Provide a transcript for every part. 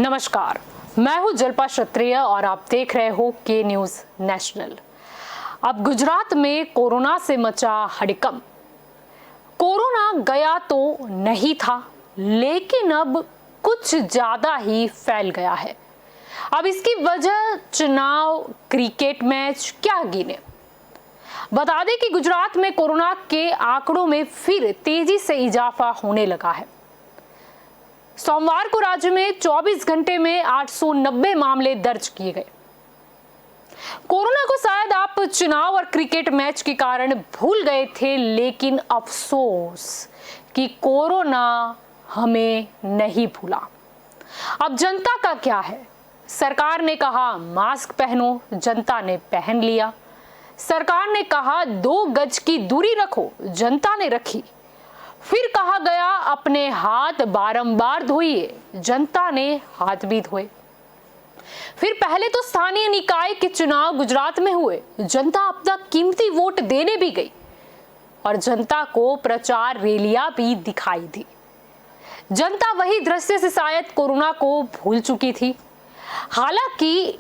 नमस्कार, मैं हूं जल्पा क्षत्रिय और आप देख रहे हो के न्यूज नेशनल। अब गुजरात में कोरोना से मचा हड़कंप। कोरोना गया तो नहीं था, लेकिन अब कुछ ज्यादा ही फैल गया है। अब इसकी वजह चुनाव, क्रिकेट मैच क्या गिने। बता दें कि गुजरात में कोरोना के आंकड़ों में फिर तेजी से इजाफा होने लगा है। सोमवार को राज्य में 24 घंटे में 890 मामले दर्ज किए गए। कोरोना को शायद आप चुनाव और क्रिकेट मैच के कारण भूल गए थे, लेकिन अफसोस कि कोरोना हमें नहीं भूला। अब जनता का क्या है? सरकार ने कहा मास्क पहनो, जनता ने पहन लिया। सरकार ने कहा 2 गज की दूरी रखो, जनता ने रखी। फिर कहा गया अपने हाथ बारंबार धोइए, जनता ने हाथ भी धोए। फिर पहले तो स्थानीय निकाय के चुनाव गुजरात में हुए, जनता अपना कीमती वोट देने भी गई और जनता को प्रचार रैलियां भी दिखाई दी। जनता वही दृश्य से शायद कोरोना को भूल चुकी थी। हालांकि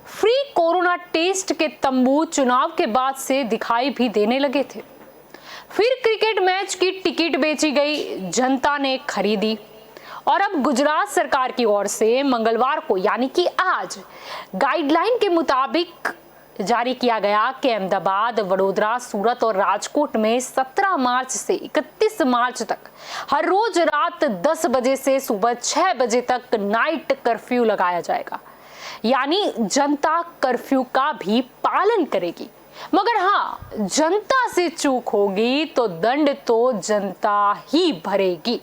फ्री कोरोना टेस्ट के तंबू चुनाव के बाद से दिखाई भी देने लगे थे। फिर क्रिकेट मैच की टिकट बेची गई, जनता ने खरीदी और अब गुजरात सरकार की ओर से मंगलवार को यानी कि आज गाइडलाइन के मुताबिक जारी किया गया कि अहमदाबाद, वडोदरा, सूरत और राजकोट में 17 मार्च से 31 मार्च तक हर रोज रात 10 बजे से सुबह 6 बजे तक नाइट कर्फ्यू लगाया जाएगा। यानी जनता कर्फ्यू का भी पालन करेगी, मगर हाँ, जनता से चूक होगी तो दंड तो जनता ही भरेगी।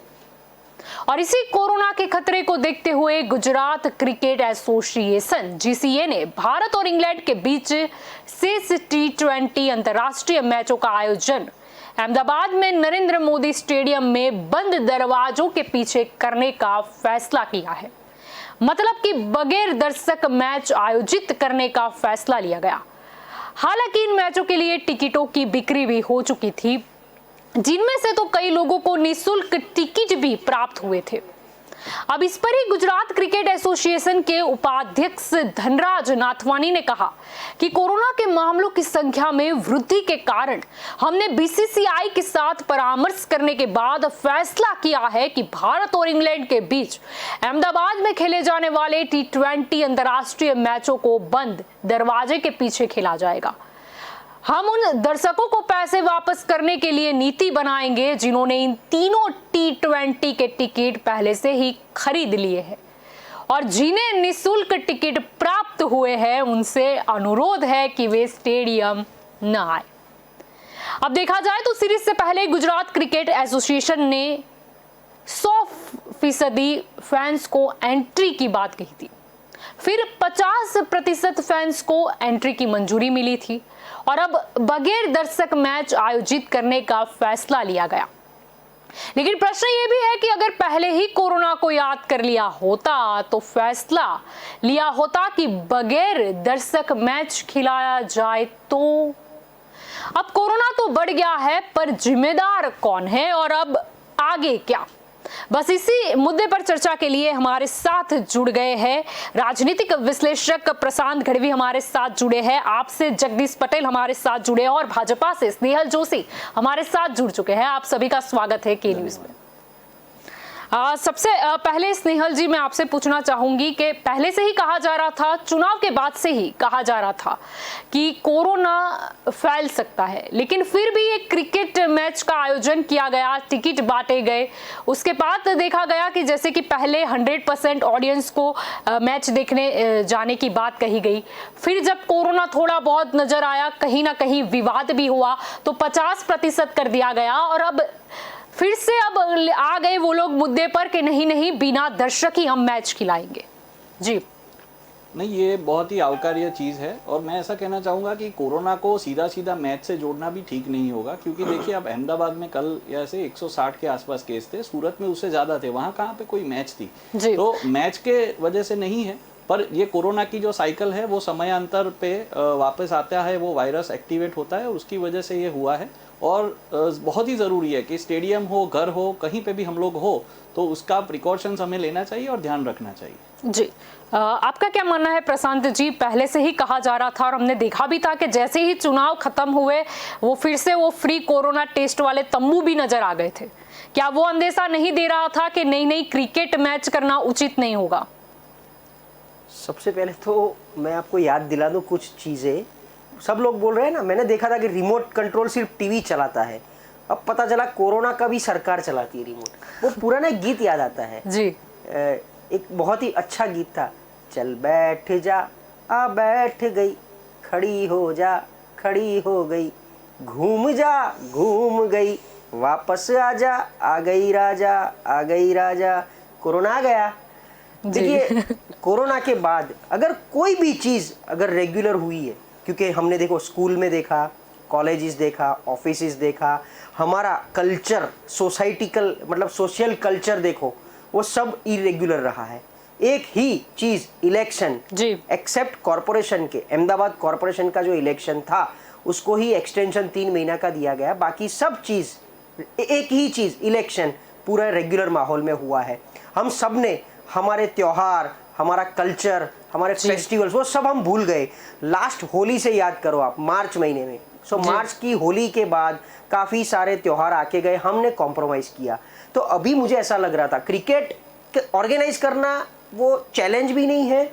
और इसी कोरोना के खतरे को देखते हुए गुजरात क्रिकेट एसोसिएशन GCA ने भारत और इंग्लैंड के बीच शेष T20 अंतर्राष्ट्रीय मैचों का आयोजन अहमदाबाद में नरेंद्र मोदी स्टेडियम में बंद दरवाजों के पीछे करने का फैसला किया है। मतलब कि बगैर दर्शक मैच आयोजित करने का फैसला लिया गया। हालांकि इन मैचों के लिए टिकटों की बिक्री भी हो चुकी थी, जिनमें से तो कई लोगों को निःशुल्क टिकट भी प्राप्त हुए थे। अब इस पर ही गुजरात क्रिकेट एसोसिएशन के उपाध्यक्ष धनराज नाथवानी ने कहा कि कोरोना के मामलों की संख्या में वृद्धि के कारण हमने BCCI के साथ परामर्श करने के बाद फैसला किया है कि भारत और इंग्लैंड के बीच अहमदाबाद में खेले जाने वाले T20 अंतर्राष्ट्रीय मैचों को बंद दरवाजे के पीछे खेला जाएगा। हम उन दर्शकों को पैसे वापस करने के लिए नीति बनाएंगे जिन्होंने इन तीनों T20 के टिकट पहले से ही खरीद लिए हैं और जिन्हें निःशुल्क टिकट प्राप्त हुए हैं, उनसे अनुरोध है कि वे स्टेडियम न आए। अब देखा जाए तो सीरीज से पहले गुजरात क्रिकेट एसोसिएशन ने 100% फैंस को एंट्री की बात कही थी। फिर 50% फैंस को एंट्री की मंजूरी मिली थी और अब बगैर दर्शक मैच आयोजित करने का फैसला लिया गया। लेकिन प्रश्न ये भी है कि अगर पहले ही कोरोना को याद कर लिया होता तो फैसला लिया होता कि बगैर दर्शक मैच खिलाया जाए तो। अब कोरोना तो बढ़ गया है, पर जिम्मेदार कौन है और अब आगे क्या? बस इसी मुद्दे पर चर्चा के लिए हमारे साथ जुड़ गए हैं राजनीतिक विश्लेषक प्रशांत गढ़वी हमारे साथ जुड़े हैं, आपसे जगदीश पटेल हमारे साथ जुड़े हैं और भाजपा से स्नेहल जोशी हमारे साथ जुड़ चुके हैं। आप सभी का स्वागत है के न्यूज में। सबसे पहले स्नेहल जी, मैं आपसे पूछना चाहूंगी कि पहले से ही कहा जा रहा था, चुनाव के बाद से ही कहा जा रहा था कि कोरोना फैल सकता है, लेकिन फिर भी एक क्रिकेट मैच का आयोजन किया गया, टिकट बांटे गए। उसके बाद देखा गया कि जैसे कि पहले 100% ऑडियंस को मैच देखने जाने की बात कही गई। फिर जब कोरोना थोड़ा बहुत नजर आया, कहीं ना कहीं विवाद भी हुआ तो 50% कर दिया गया और अब फिर से अब आ गए वो लोग मुद्दे पर कि नहीं बिना दर्शक ही हम मैच खिलाएंगे। जी नहीं, ये बहुत ही आवकार्य चीज़ है और मैं ऐसा कहना चाहूँगा कि कोरोना को सीधा मैच से जोड़ना भी ठीक नहीं होगा, क्योंकि देखिए अब अहमदाबाद में कल ऐसे 160 के आसपास केस थे, सूरत में उससे ज़्यादा थे, वहाँ कहाँ पे कोई मैच थी। तो मैच के वजह से नहीं है, पर ये कोरोना की जो साइकिल है वो समयांतर पे वापस आता है, वो वायरस एक्टिवेट होता है और उसकी वजह से ये हुआ है। और बहुत ही ज़रूरी है कि स्टेडियम हो, घर हो, कहीं पे भी हम लोग हो तो उसका प्रिकॉशंस हमें लेना चाहिए और ध्यान रखना चाहिए। जी, आपका क्या मानना है प्रशांत जी? पहले से ही कहा जा रहा था और हमने देखा भी था कि जैसे ही चुनाव खत्म हुए वो फिर से वो फ्री कोरोना टेस्ट वाले तंबू भी नजर आ गए थे। क्या वो अंदेशा नहीं दे रहा था कि नहीं क्रिकेट मैच करना उचित नहीं होगा? सबसे पहले तो मैं आपको याद दिला दूं कुछ चीज़ें। सब लोग बोल रहे हैं ना, मैंने देखा था कि रिमोट कंट्रोल सिर्फ टीवी चलाता है, अब पता चला कोरोना का भी सरकार चलाती है रिमोट। वो पुराना एक गीत याद आता है जी, एक बहुत ही अच्छा गीत था, चल बैठ जा आ बैठ गई, खड़ी हो जा खड़ी हो गई, घूम जा घूम गई, वापस आ जा आ गई राजा आ गई राजा। कोरोना आ गया। देखिए कोरोना के बाद अगर कोई भी चीज़ अगर रेगुलर हुई है, क्योंकि हमने देखो स्कूल में देखा, कॉलेजेस देखा, ऑफिसेस देखा, हमारा कल्चर सोसाइटिकल मतलब सोशल कल्चर देखो, वो सब इरेगुलर रहा है। एक ही चीज़ इलेक्शन जी, एक्सेप्ट कॉरपोरेशन के, अहमदाबाद कॉरपोरेशन का जो इलेक्शन था उसको ही एक्सटेंशन 3 महीना का दिया गया, बाकी सब चीज़ एक ही चीज़ इलेक्शन पूरा रेगुलर माहौल में हुआ है। हम सब ने हमारे त्योहार, हमारा कल्चर, हमारे फेस्टिवल्स वो सब हम भूल गए। लास्ट होली से याद करो आप, मार्च महीने में, मार्च की होली के बाद काफ़ी सारे त्योहार आके गए, हमने कॉम्प्रोमाइज़ किया। तो अभी मुझे ऐसा लग रहा था क्रिकेट ऑर्गेनाइज करना वो चैलेंज भी नहीं है,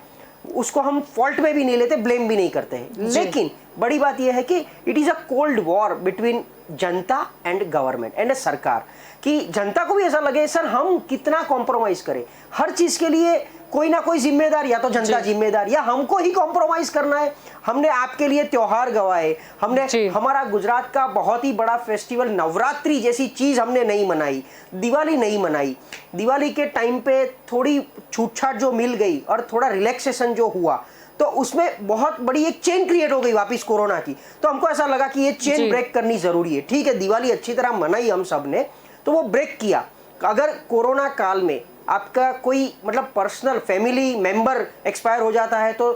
उसको हम फॉल्ट में भी नहीं लेते, ब्लेम भी नहीं करते हैं, लेकिन बड़ी बात यह है कि it is a cold war between Janata and government and सरकार, कि जनता को भी ऐसा लगे सर हम कितना कॉम्प्रोमाइज़ करें, हर चीज़ के लिए कोई ना कोई जिम्मेदार, या तो जनता जिम्मेदार या हमको ही कॉम्प्रोमाइज करना है। हमने आपके लिए त्योहार गवाए, हमने हमारा गुजरात का बहुत ही बड़ा फेस्टिवल नवरात्रि जैसी चीज हमने नहीं मनाई, दिवाली नहीं मनाई। दिवाली के टाइम पे थोड़ी छूटछाट जो मिल गई और थोड़ा रिलैक्सेशन जो हुआ, तो उसमें बहुत बड़ी एक चेन क्रिएट हो गई वापस कोरोना की। तो हमको ऐसा लगा कि ये चेन ब्रेक करनी जरूरी है। ठीक है, दिवाली अच्छी तरह मनाई हम सब ने, तो वो ब्रेक किया। अगर कोरोना काल में आपका कोई मतलब पर्सनल फैमिली मेंबर एक्सपायर हो जाता है तो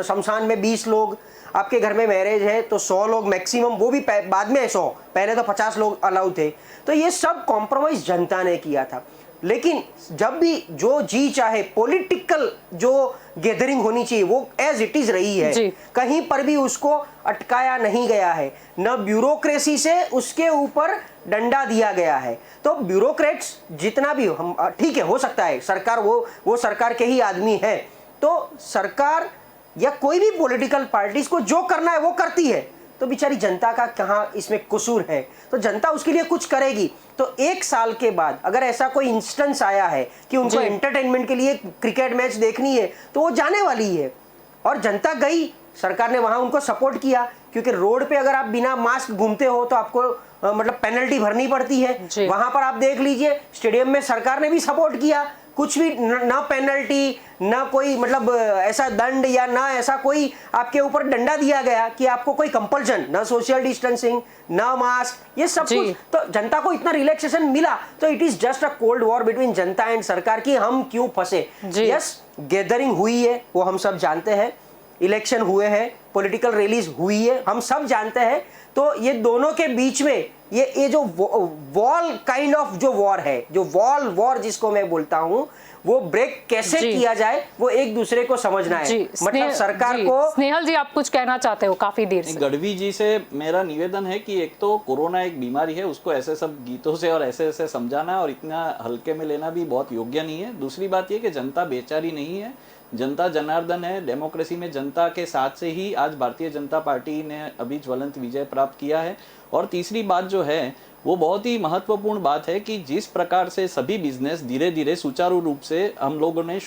शमशान में 20 लोग, आपके घर में मैरिज है तो 100 लोग मैक्सिमम, वो भी बाद में 100, पहले तो 50 लोग अलाउ थे। तो ये सब कॉम्प्रोमाइज जनता ने किया था। लेकिन जब भी जो जी चाहे पॉलिटिकल जो गैदरिंग होनी चाहिए वो एज इट इज रही है, कहीं पर भी उसको अटकाया नहीं गया है, न ब्यूरोक्रेसी से उसके ऊपर डंडा दिया गया है। तो ब्यूरोक्रेट्स जितना भी हम, ठीक है, हो सकता है सरकार वो सरकार के ही आदमी है, तो सरकार या कोई भी पॉलिटिकल पार्टीज को जो करना है वो करती है, तो बेचारी जनता का कहाँ इसमें कसूर है? तो जनता उसके लिए कुछ करेगी। तो 1 साल के बाद अगर ऐसा कोई इंस्टेंस आया है कि उनको एंटरटेनमेंट के लिए क्रिकेट मैच देखनी है, तो वो जाने वाली है। और जनता गई, सरकार ने वहां उनको सपोर्ट किया, क्योंकि रोड पे अगर आप बिना मास्क घूमते हो तो आपको मतलब पेनल्टी भरनी पड़ती है। वहां पर आप देख लीजिए स्टेडियम में सरकार ने भी सपोर्ट किया, कुछ भी ना पेनल्टी, ना कोई मतलब ऐसा दंड या ना ऐसा कोई आपके ऊपर डंडा दिया गया कि आपको कोई कंपल्शन, ना सोशल डिस्टेंसिंग, ना मास्क, ये सब कुछ। तो जनता को इतना रिलैक्सेशन मिला। तो it is just a cold war between Janata and सरकार की हम क्यों फंसे। यस, गैदरिंग हुई है वो हम सब जानते हैं, इलेक्शन हुए हैं, पॉलिटिकल रैलीज हुई है, हम सब जानते हैं। तो ये दोनों के बीच में ये जो वॉल काइंड ऑफ जो वॉर है, जो वॉर जिसको मैं बोलता हूं, वो ब्रेक कैसे किया जाए वो एक दूसरे को समझना है। मतलब सरकार को। स्नेहल जी, आप कुछ कहना चाहते हो काफी देर से? गढ़वी जी से मेरा निवेदन है कि एक तो कोरोना एक बीमारी है, उसको ऐसे सब गीतों से और ऐसे ऐसे समझाना और इतना हल्के में लेना भी बहुत योग्य नहीं है। दूसरी बात ये कि जनता बेचारी नहीं है, जनता जनार्दन है। डेमोक्रेसी में जनता के साथ से ही आज भारतीय जनता पार्टी ने अभी ज्वलंत विजय प्राप्त किया है। और तीसरी बात जो है वो बहुत ही महत्वपूर्ण बात है कि जिस प्रकार से सभी बिजनेस धीरे धीरे सुचारू रूप से हम लोगों ने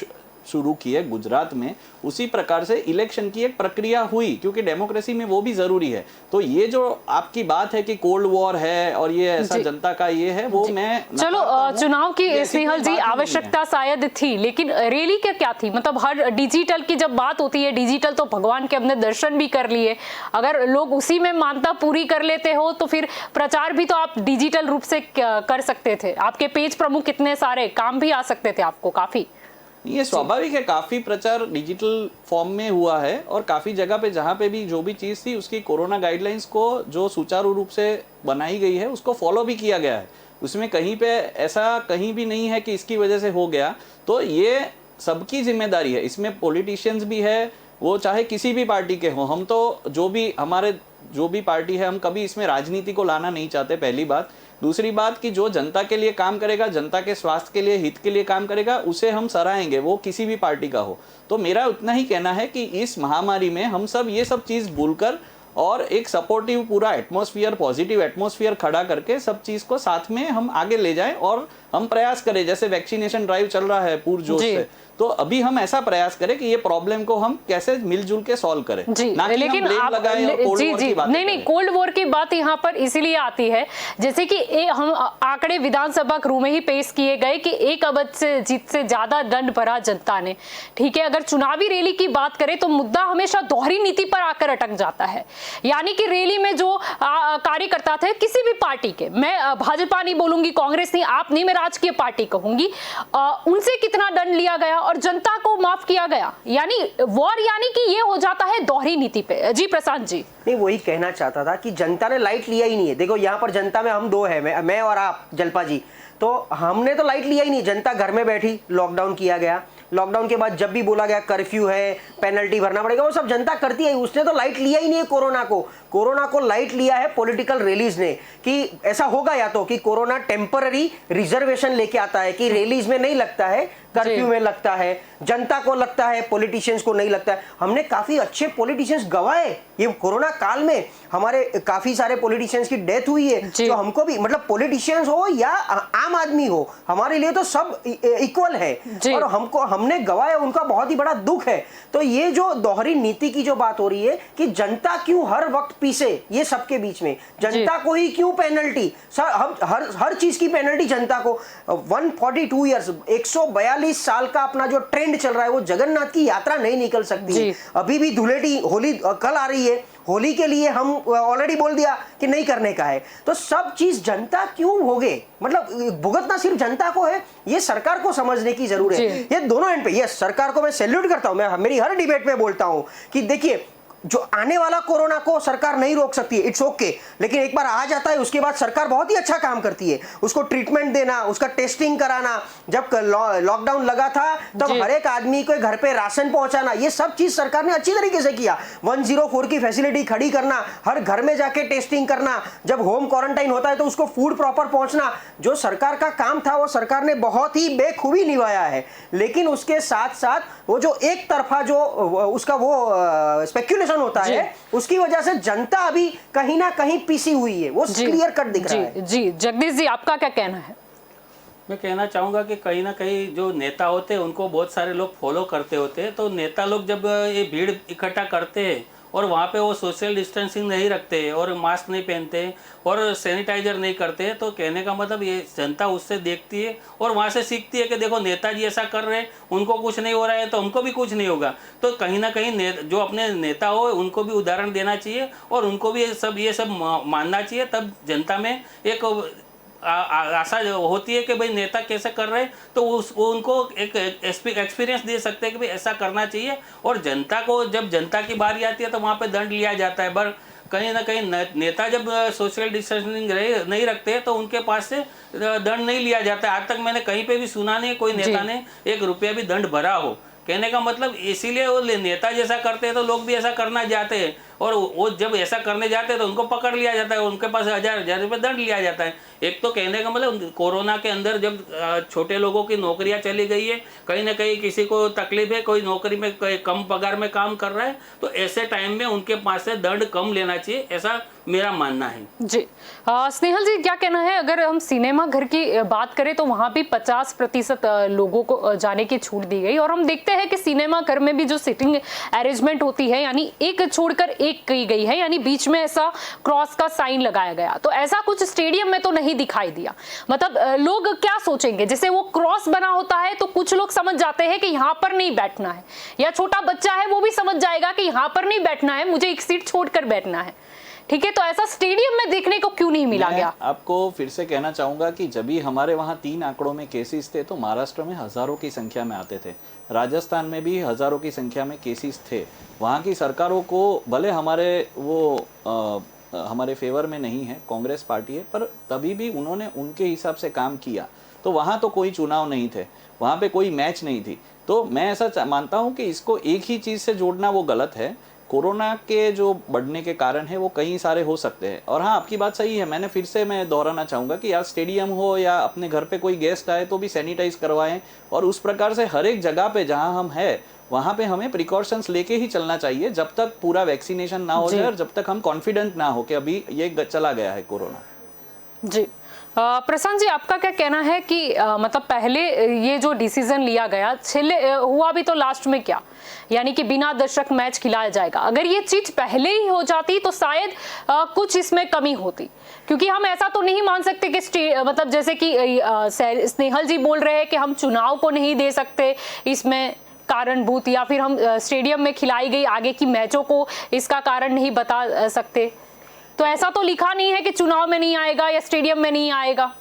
शुरू किए गुजरात में, उसी प्रकार से इलेक्शन की एक प्रक्रिया हुई, क्योंकि डेमोक्रेसी में वो भी जरूरी है। तो ये जो आपकी बात है कि कोल्ड वॉर है और ये ऐसा जनता का ये है, वो मैं चलो चुनाव की स्नेहल जी आवश्यकता शायद थी, लेकिन रैली क्या थी? मतलब हर डिजिटल की जब बात होती है, डिजिटल तो भगवान के हमने दर्शन भी कर लिए, अगर लोग उसी में मानता पूरी कर लेते हो तो फिर प्रचार भी तो आप डिजिटल रूप से कर सकते थे। आपके पेज प्रमुख कितने सारे काम भी आ सकते थे आपको काफी। ये स्वाभाविक है, काफी प्रचार डिजिटल फॉर्म में हुआ है और काफी जगह पे जहाँ पे भी जो भी चीज थी उसकी कोरोना गाइडलाइंस को जो सुचारू रूप से बनाई गई है उसको फॉलो भी किया गया है। उसमें कहीं पे ऐसा कहीं भी नहीं है कि इसकी वजह से हो गया। तो ये सबकी जिम्मेदारी है, इसमें पॉलिटिशियंस भी है, वो चाहे किसी भी पार्टी के हों। हम तो जो भी पार्टी है, हम कभी इसमें राजनीति को लाना नहीं चाहते, पहली बात। दूसरी बात कि जो जनता के लिए काम करेगा, जनता के स्वास्थ्य के लिए, हित के लिए काम करेगा, उसे हम सराहेंगे, वो किसी भी पार्टी का हो। तो मेरा उतना ही कहना है कि इस महामारी में हम सब ये सब चीज़ भूलकर और एक सपोर्टिव पूरा एटमॉस्फेयर, पॉजिटिव एटमॉस्फेयर खड़ा करके सब चीज़ को साथ में हम आगे ले जाएं और हम प्रयास करें। जैसे वैक्सीनेशन ड्राइव चल रहा है पूरजोश से, तो अभी हम ऐसा प्रयास करें कि ये प्रॉब्लम को हम कैसे मिलजुल के सॉल्व करें, ना कि हम ब्लेम लगाएं और कोल्ड वॉर की बातें नहीं, कोल्ड वॉर की बात यहाँ पर इसीलिए आती है जैसे कि हम आंकड़े विधानसभा गृह में ही पेश किए गए कि 1 अरब से जीत से ज्यादा दंड भरा जनता ने। ठीक है, अगर चुनावी रैली की बात करें तो मुद्दा हमेशा दोहरी नीति पर आकर अटक जाता है। यानी कि रैली में जो कार्यकर्ता थे किसी भी पार्टी के, मैं भाजपा नहीं बोलूंगी, कांग्रेस नहीं, आप नहीं, मैं राजकीय पार्टी कहूंगी, उनसे कितना दंड लिया गया और जनता को माफ किया गया। यानी वॉर, यानी कि ये हो जाता है दोहरी नीति पे। जी प्रशांत जी। नहीं, वही कहना चाहता था कि जनता ने लाइट लिया ही नहीं है। देखो यहाँ पर जनता में हम दो है, मैं और आप जलपा जी, तो हमने तो लाइट लिया ही नहीं। जनता घर में बैठी, लॉकडाउन किया गया, लॉकडाउन के बाद जब भी बोला गया कर्फ्यू है, पेनल्टी भरना पड़ेगा, वो सब जनता करती है। उसने तो लाइट लिया ही नहीं है कोरोना को लाइट लिया है पॉलिटिकल रैलीज ने, कि ऐसा होगा या तो कि कोरोना टेम्पररी रिजर्वेशन लेके आता है कि रैलीज में नहीं लगता है, कर्फ्यू में लगता है, जनता को लगता है, पॉलिटिशियंस को नहीं लगता है। हमने काफी अच्छे पॉलिटिशियंस गवाए ये कोरोना काल में, हमारे काफी सारे पॉलिटिशियंस की डेथ हुई है। तो हमको भी, मतलब पॉलिटिशियंस हो या आम आदमी हो, हमारे लिए तो सब इक्वल है और हमने गवाया, उनका बहुत ही बड़ा दुख है। तो ये जो दोहरी नीति की जो बात हो रही है कि जनता क्यों हर वक्त पीसे, ये सबके बीच में जनता को ही क्यों पेनल्टी, हर चीज की पेनल्टी जनता को। 142 ईयर्स, 142 साल का अपना जो ट्रेंड चल रहा है, वो जगन्नाथ की यात्रा नहीं निकल सकती। अभी भी धुलेटी, होली कल आ रही है, होली के लिए हम ऑलरेडी बोल दिया कि नहीं करने का है। तो सब चीज जनता क्यों भोगे, मतलब भुगतना सिर्फ जनता को है, ये सरकार को समझने की जरूरत है। ये दोनों एंड पे, ये सरकार को मैं सैल्यूट करता हूं, मैं मेरी हर डिबेट में बोलता हूं कि देखिए, जो आने वाला कोरोना को सरकार नहीं रोक सकती है, इट्स ओके, लेकिन एक बार आ जाता है उसके बाद सरकार बहुत ही अच्छा काम करती है। उसको ट्रीटमेंट देना, उसका टेस्टिंग कराना, जब लॉकडाउन लगा था तब हर एक आदमी को घर पे राशन पहुंचाना, ये सब चीज सरकार ने अच्छी तरीके से किया। 104 की फैसिलिटी खड़ी करना, हर घर में जाके टेस्टिंग करना, जब होम क्वारंटाइन होता है तो उसको फूड प्रॉपर पहुंचना, जो सरकार का काम था वो सरकार ने बहुत ही बेखूबी निभाया है। लेकिन उसके साथ साथ वो जो एक तरफा जो उसका वो स्पेक्युलेशन होता है, उसकी वजह से जनता अभी कहीं ना कहीं पीसी हुई है, वो क्लियर कट दिख रहा है। जी जगदीश जी, आपका क्या कहना है? मैं कहना चाहूँगा कि कहीं ना कहीं जो नेता होते हैं उनको बहुत सारे लोग फॉलो करते होते हैं। तो नेता लोग जब ये भीड़ इकट्ठा करते हैं और वहाँ पे वो सोशल डिस्टेंसिंग नहीं रखते और मास्क नहीं पहनते और सैनिटाइजर नहीं करते, तो कहने का मतलब ये जनता उससे देखती है और वहाँ से सीखती है कि देखो नेताजी ऐसा कर रहे हैं, उनको कुछ नहीं हो रहा है तो हमको भी कुछ नहीं होगा। तो कहीं ना कहीं जो अपने नेता हो उनको भी उदाहरण देना चाहिए और उनको भी ये सब मानना चाहिए, तब जनता में एक आशा होती है कि भाई नेता कैसे कर रहे हैं, तो वो उनको एक एक्सपीरियंस दे सकते हैं कि भाई ऐसा करना चाहिए। और जनता को जब जनता की बारी आती है तो वहाँ पे दंड लिया जाता है, पर कहीं ना कहीं नेता जब सोशल डिस्टेंसिंग नहीं रखते तो उनके पास से दंड नहीं लिया जाता। आज तक मैंने कहीं पे भी सुना नहीं कोई नेता ने 1 रुपया भी दंड भरा हो। कहने का मतलब इसीलिए वो नेता जैसा करते हैं तो लोग भी ऐसा करना चाहते हैं, और वो जब ऐसा करने जाते हैं तो उनको पकड़ लिया जाता है, उनके पास 1000 रुपये दंड लिया जाता है। एक तो कहने का मतलब कोरोना के अंदर जब छोटे लोगों की नौकरियां चली गई है, कहीं ना कहीं किसी को तकलीफ है, कोई नौकरी में कम पगार में काम कर रहा है, तो ऐसे टाइम में उनके पास से दंड कम लेना चाहिए, ऐसा मेरा मानना है। जी स्नेहल जी, क्या कहना है? अगर हम सिनेमा घर की बात करें तो वहां भी 50% लोगों को जाने की छूट दी गई, और हम देखते हैं कि सिनेमा घर में भी जो सिटिंग अरेंजमेंट होती है, यानी एक छोड़कर एक की गई है, यानी बीच में ऐसा क्रॉस का साइन लगाया गया। तो ऐसा कुछ स्टेडियम में तो नहीं दिखाई दिया। मतलब लोग क्या सोचेंगे, जैसे वो क्रॉस बना होता है तो कुछ लोग समझ जाते हैं कि यहाँ पर नहीं बैठना है, या छोटा बच्चा है वो भी समझ जाएगा कि यहाँ पर नहीं बैठना है, मुझे एक सीट छोड़कर बैठना है। ठीक है, तो ऐसा स्टेडियम में देखने को क्यों नहीं मिला गया? आपको फिर से कहना चाहूंगा कि जब भी हमारे वहाँ 3 आंकड़ों में केसेस थे तो महाराष्ट्र में हजारों की संख्या में आते थे। राजस्थान में भी हज़ारों की संख्या में केसेस थे। वहाँ की सरकारों को भले हमारे फेवर में नहीं है, कांग्रेस पार्टी है, पर तभी भी उन्होंने उनके हिसाब से काम किया। तो वहाँ तो कोई चुनाव नहीं थे, वहाँ पे कोई मैच नहीं थी। तो मैं ऐसा मानता हूँ कि इसको एक ही चीज़ से जोड़ना वो गलत है। कोरोना के जो बढ़ने के कारण है वो कई सारे हो सकते हैं। और हाँ, आपकी बात सही है। मैं फिर से दोहराना चाहूँगा कि यार स्टेडियम हो या अपने घर पे कोई गेस्ट आए तो भी सैनिटाइज करवाएं, और उस प्रकार से हर एक जगह पे जहाँ हम हैं वहाँ पे हमें प्रिकॉशंस लेके ही चलना चाहिए, जब तक पूरा वैक्सीनेशन ना हो जाए और जब तक हम कॉन्फिडेंट ना हो कि अभी ये चला गया है कोरोना। जी प्रशांत जी, आपका क्या कहना है कि मतलब पहले ये जो डिसीजन लिया गया, हुआ भी तो लास्ट में क्या, यानी कि बिना दर्शक मैच खिलाया जाएगा, अगर ये चीज पहले ही हो जाती तो शायद कुछ इसमें कमी होती। क्योंकि हम ऐसा तो नहीं मान सकते कि मतलब जैसे कि स्नेहल जी बोल रहे हैं कि हम चुनाव को नहीं दे सकते इसमें कारणभूत, या फिर हम स्टेडियम में खिलाई गई आगे की मैचों को इसका कारण नहीं बता सकते। तो ऐसा तो लिखा नहीं है कि चुनाव में नहीं आएगा या स्टेडियम में नहीं आएगा।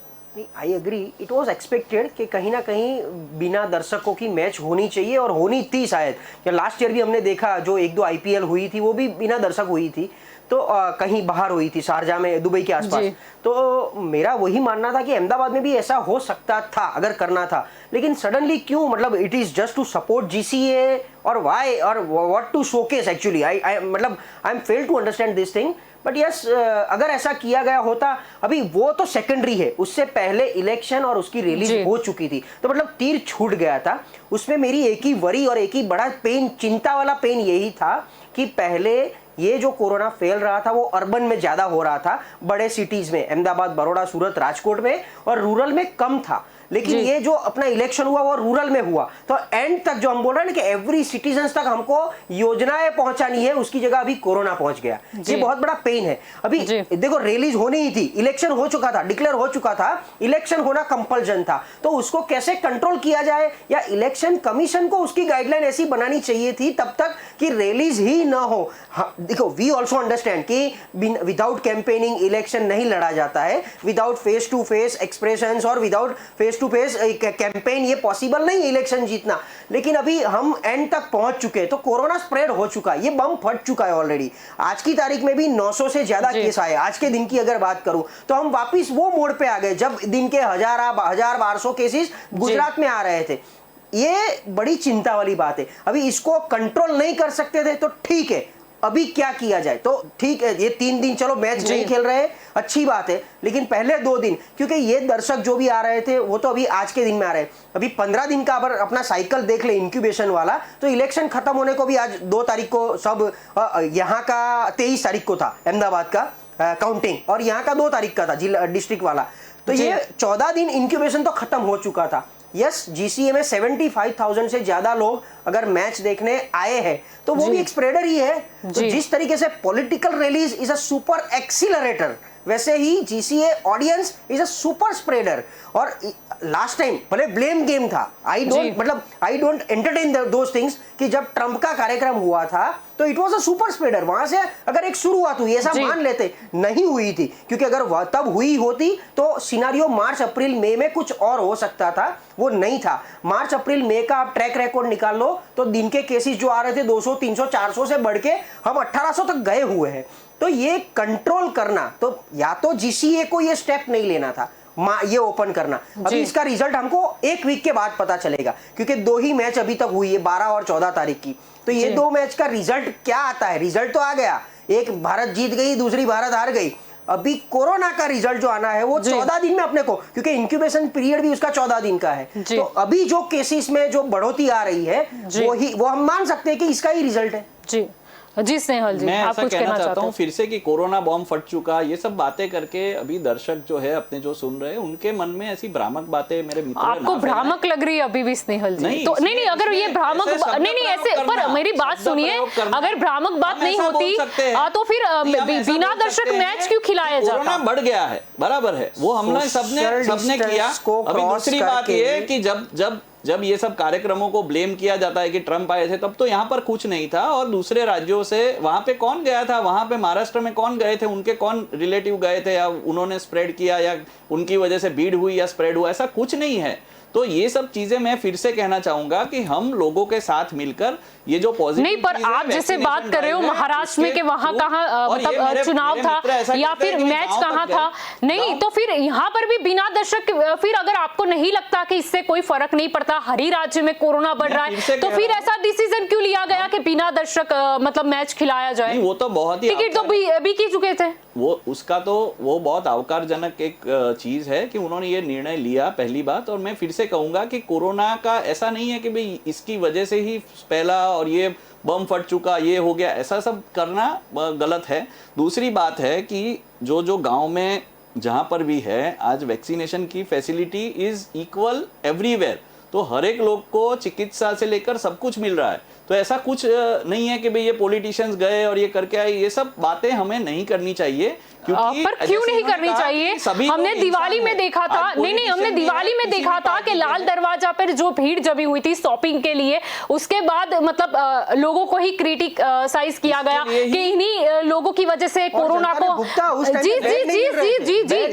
I agree, it was expected कि कहीं ना कहीं बिना दर्शकों की मैच होनी चाहिए, और होनी थी शायद। या लास्ट ईयर भी हमने देखा जो 1-2 आईपीएल हुई थी वो भी बिना दर्शक हुई थी, तो कहीं बाहर हुई थी, शारजा में, दुबई के आसपास। तो मेरा वही मानना था कि अहमदाबाद में भी ऐसा हो सकता था अगर करना था, लेकिन सडनली क्यों, मतलब it is just to support GCA और व्हाई और what to showcase actually. I am fail to understand this thing. But yes, अगर ऐसा किया गया होता, अभी वो तो सेकेंडरी है, उससे पहले इलेक्शन और उसकी रिलीज हो चुकी थी, तो मतलब तीर छूट गया था। उसमें मेरी एक ही वरी और एक ही बड़ा पेन, चिंता वाला पेन यही था कि पहले ये जो कोरोना फैल रहा था वो अर्बन में ज्यादा हो रहा था, बड़े सिटीज में, अहमदाबाद, बड़ौदा, सूरत, राजकोट में, और रूरल में कम था। लेकिन ये जो अपना इलेक्शन हुआ वो रूरल में हुआ, तो एंड तक जो हम बोल रहे हैं ना कि एवरी सिटीजन तक हमको योजनाएं पहुंचानी है, उसकी जगह अभी कोरोना पहुंच गया। ये बहुत बड़ा पेन है। अभी देखो, रिलीज होनी ही थी, इलेक्शन हो चुका था, डिक्लेयर हो चुका था, इलेक्शन होना कंपल्सन था, तो उसको कैसे कंट्रोल किया जाए, या इलेक्शन कमीशन को उसकी गाइडलाइन ऐसी बनानी चाहिए थी तब तक कि रिलीज ही ना हो। देखो, वी ऑल्सो अंडरस्टैंड कि विदाउट कैंपेनिंग इलेक्शन नहीं लड़ा जाता है, without face to face expression और without face to face campaign ये पॉसिबल नहीं है इलेक्शन जीतना। लेकिन अभी हम एंड तक पहुंच चुके हैं, तो कोरोना स्प्रेड हो चुका है, ये बम फट चुका है ऑलरेडी। आज की तारीख में भी 900 से ज्यादा केस आए। आज के दिन की अगर बात करूं तो हम वापिस वो मोड़ पे आ गए जब दिन के 1000-1200 केसेस गुजरात में आ रहे थे। ये बड़ी चिंता वाली बात है। अभी इसको कंट्रोल नहीं कर सकते थे तो ठीक है, अभी क्या किया जाए, तो ठीक है, ये 3 दिन चलो मैच नहीं खेल रहे, अच्छी बात है, लेकिन पहले 2 दिन, क्योंकि ये दर्शक जो भी आ रहे थे वो तो अभी आज के दिन में आ रहे हैं। अभी 15 दिन का अगर अपना साइकिल देख ले इंक्यूबेशन वाला, तो इलेक्शन खत्म होने को भी आज 2 तारीख को सब, यहाँ का 23 तारीख को था अहमदाबाद का काउंटिंग, और यहाँ का 2 तारीख का था जिला डिस्ट्रिक्ट वाला, तो ये 14 दिन इंक्यूबेशन तो खत्म हो चुका था। यस, जीसीए में 75,000 से ज्यादा लोग अगर मैच देखने आए हैं, तो वो भी एक स्प्रेडर ही है। तो जिस तरीके से political release is a super accelerator, वैसे ही GCA audience is a super spreader. और लास्ट टाइम भले ब्लेम गेम था, I don't entertain those things, कि जब ट्रंप का कार्यक्रम हुआ था तो it was a super spreader, वहां से अगर एक शुरुआत हुई, ऐसा मान लेते, नहीं हुई थी, क्योंकि अगर वह तब हुई होती तो सिनारियो मार्च अप्रैल मई में कुछ और हो सकता था, वो नहीं था। मार्च अप्रैल मई का आप ट्रैक रिकॉर्ड निकाल लो तो दिन के केसेस जो आ रहे थे 200, 300, 400 से बढ़ के हम 1800 तक गए हुए हैं। तो ये कंट्रोल करना, तो या तो जीसीए को ये स्टेप नहीं लेना था, ये ओपन करना। अभी इसका रिजल्ट हमको 1 वीक के बाद पता चलेगा, क्योंकि 2 ही मैच अभी तक हुई है, 12 और 14 तारीख की। तो ये 2 मैच का रिजल्ट क्या आता है, रिजल्ट तो आ गया, एक भारत जीत गई, दूसरी भारत हार गई। अभी कोरोना का रिजल्ट जो आना है वो 14 दिन में अपने को, क्योंकि इंक्यूबेशन पीरियड भी उसका 14 दिन का है। तो अभी जो केसेस में जो बढ़ोतरी आ रही है वो हम मान सकते हैं कि इसका ही रिजल्ट है। जी स्नेहल जी, मैं आप ऐसा कुछ कहना चाहता हूँ फिर से कि कोरोना बॉम्ब फट चुका, ये सब बातें करके अभी दर्शक जो है अपने जो सुन रहे हैं उनके मन में ऐसी भ्रामक बातें, मेरे मित्र, आपको भ्रामक लग रही है अभी भी स्नेहल जी? तो नहीं, अगर ये भ्रामक नहीं ऐसे, पर मेरी बात सुनिए, अगर भ्रामक बात नहीं होती तो फिर बिना दर्शक मैच क्यों खिलाया जाता? कोरोना बढ़ गया है, बराबर है, वो हमने सबने किया। अभी दूसरी बात ये है कि जब ये सब कार्यक्रमों को ब्लेम किया जाता है कि ट्रंप आए थे, तब तो यहाँ पर कुछ नहीं था, और दूसरे राज्यों से वहां पे कौन गया था, वहां पे महाराष्ट्र में कौन गए थे, उनके कौन रिलेटिव गए थे, या उन्होंने स्प्रेड किया, या उनकी वजह से भीड़ हुई या स्प्रेड हुआ, ऐसा कुछ नहीं है। तो ये सब चीजें मैं फिर से कहना चाहूंगा कि हम लोगों के साथ मिलकर ये जो पॉजिटिव नहीं, पर आप जैसे बात कर रहे हो महाराष्ट्र में कि वहां कहाँ मतलब चुनाव था या फिर मैच कहाँ था, नहीं तो फिर यहाँ पर भी बिना दर्शक, फिर अगर आपको नहीं लगता कि इससे कोई फर्क नहीं पड़ता, हर ही राज्य में कोरोना बढ़ रहा है, तो फिर ऐसा डिसीजन क्यों लिया गया कि बिना दर्शक मतलब मैच खिलाया जाए? वो तो बहुत ही टिकट तो अभी की चुके थे वो, उसका तो वो बहुत आवकारजनक एक चीज है कि उन्होंने ये निर्णय लिया, पहली बात। और मैं फिर से कहूंगा कि कोरोना का ऐसा नहीं है कि भाई इसकी वजह से ही पहला और ये बम फट चुका, ये हो गया, ऐसा सब करना गलत है। दूसरी बात है कि जो गांव में जहां पर भी है आज वैक्सीनेशन की फैसिलिटी इज इक्वल एवरीवेयर, तो हर एक लोग को चिकित्सा से लेकर सब कुछ मिल रहा है। तो ऐसा कुछ नहीं है कि भाई ये पॉलिटिशियंस गए और ये करके आए, ये सब बातें हमें नहीं करनी चाहिए। क्योंकि पर क्यों नहीं करनी चाहिए? हमने दिवाली में देखा था, नहीं हमने दिवाली में देखा था कि लाल दरवाजा पर जो भीड़ जमी हुई थी शॉपिंग के लिए, उसके बाद मतलब लोगों को ही क्रिटिसाइज किया गया कि इन्हीं लोगों की वजह से कोरोना को जी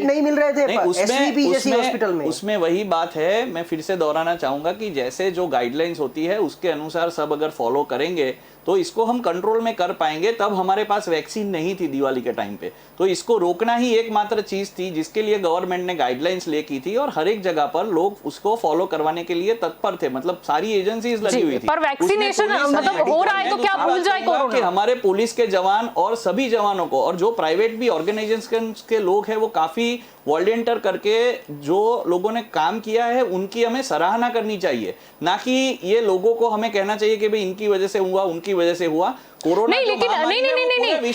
नहीं मिल रहे थे एसवीपी जैसी हॉस्पिटल में। उसमें वही बात है, मैं फिर से दोहराना चाहूंगा कि जैसे जो गाइडलाइंस होती है उसके अनुसार सब अगर फॉलो करेंगे तो इसको हम कंट्रोल में कर पाएंगे। तब हमारे पास वैक्सीन नहीं थी दिवाली के टाइम पे, तो इसको रोकना ही एकमात्र चीज थी जिसके लिए गवर्नमेंट ने गाइडलाइंस ले की थी और हर एक जगह पर लोग उसको फॉलो करवाने के लिए तत्पर थे, मतलब सारी एजेंसीज लगी हुई थी। पर वैक्सीनेशन मतलब हो रहा है तो क्या भूल जाए कोरोना? कि हमारे पुलिस के जवान और सभी जवानों को और जो प्राइवेट भी ऑर्गेनाइजेशन के लोग हैं वो काफी वॉलंटियर करके जो लोगों ने काम किया है उनकी हमें सराहना करनी चाहिए, ना कि ये लोगों को हमें कहना चाहिए कि भाई इनकी वजह से हुआ, उनकी वजह से हुआ। कोरोना नहीं, लेकिन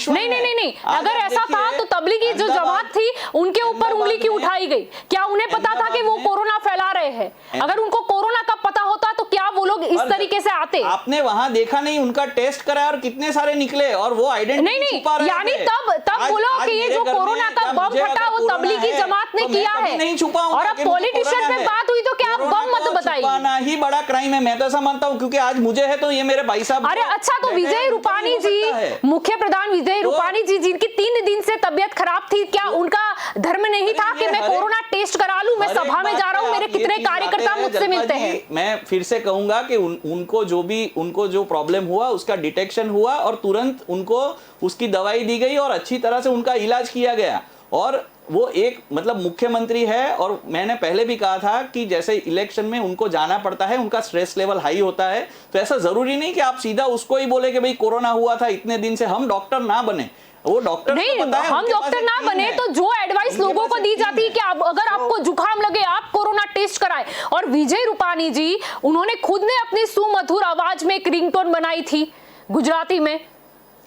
नहीं, अगर ऐसा था तो तबलीगी जो जमात थी उनके ऊपर उंगली क्यों उठाई गई? क्या उन्हें पता था कि वो कोरोना फैला रहे हैं? अगर उनको कोरोना का पता होता तो क्या वो लोग इस तरीके से आते? आपने वहां देखा नहीं, उनका टेस्ट कराया और कितने सारे निकले और वो आइडेंटिटी छुपा रहे थे। यानी तब बोलो कि ये जो कोरोना का बम फटा वो तबलीगी जमात ने किया है, नहीं छुपाऊंगा। और अब पॉलिटिशियन पे बात हुई तो क्या आप बम मत बताइए। छुपाना ही बड़ा क्राइम है, मैं तो ऐसा मानता हूँ, क्योंकि आज मुझे है तो ये मेरे भाई साहब। अरे अच्छा, तो विजय रूपानी जी, मुख्य प्रधान विजय रूपानी जी, जिनकी 3 दिन से तबियत खराब थी, क्या उनका धर्म नहीं था कि मैं कोरोना टेस्ट करा लूं? मैं सभा में जा रहा हूं, मेरे कितने कार्यकर्ता मुझसे मिलते हैं। मैं फिर से कहूंगा कि उनको जो प्रॉब्लम हुआ उसका डिटेक्शन हुआ और तुरंत उनको उसकी दवाई दी गई और अच्छी तरह से उनका इलाज किया गया। और वो एक मतलब मुख्यमंत्री है, और मैंने पहले भी कहा था कि जैसे इलेक्शन में उनको जाना पड़ता है, उनका स्ट्रेस लेवल हाई होता है, तो ऐसा जरूरी नहीं कि आप सीधा उसको ही बोले कि भाई कोरोना हुआ था इतने दिन से। हम डॉक्टर ना बने, वो डॉक्टर नहीं, हम डॉक्टर ना बने तो जो एडवाइस लोगों को दी जाती है कि अगर आपको जुकाम लगे आप कोरोना टेस्ट कराएं। और विजय रूपानी जी, उन्होंने खुद ने अपनी सुमधुर आवाज में एक रिंगटोन बनाई थी गुजराती में।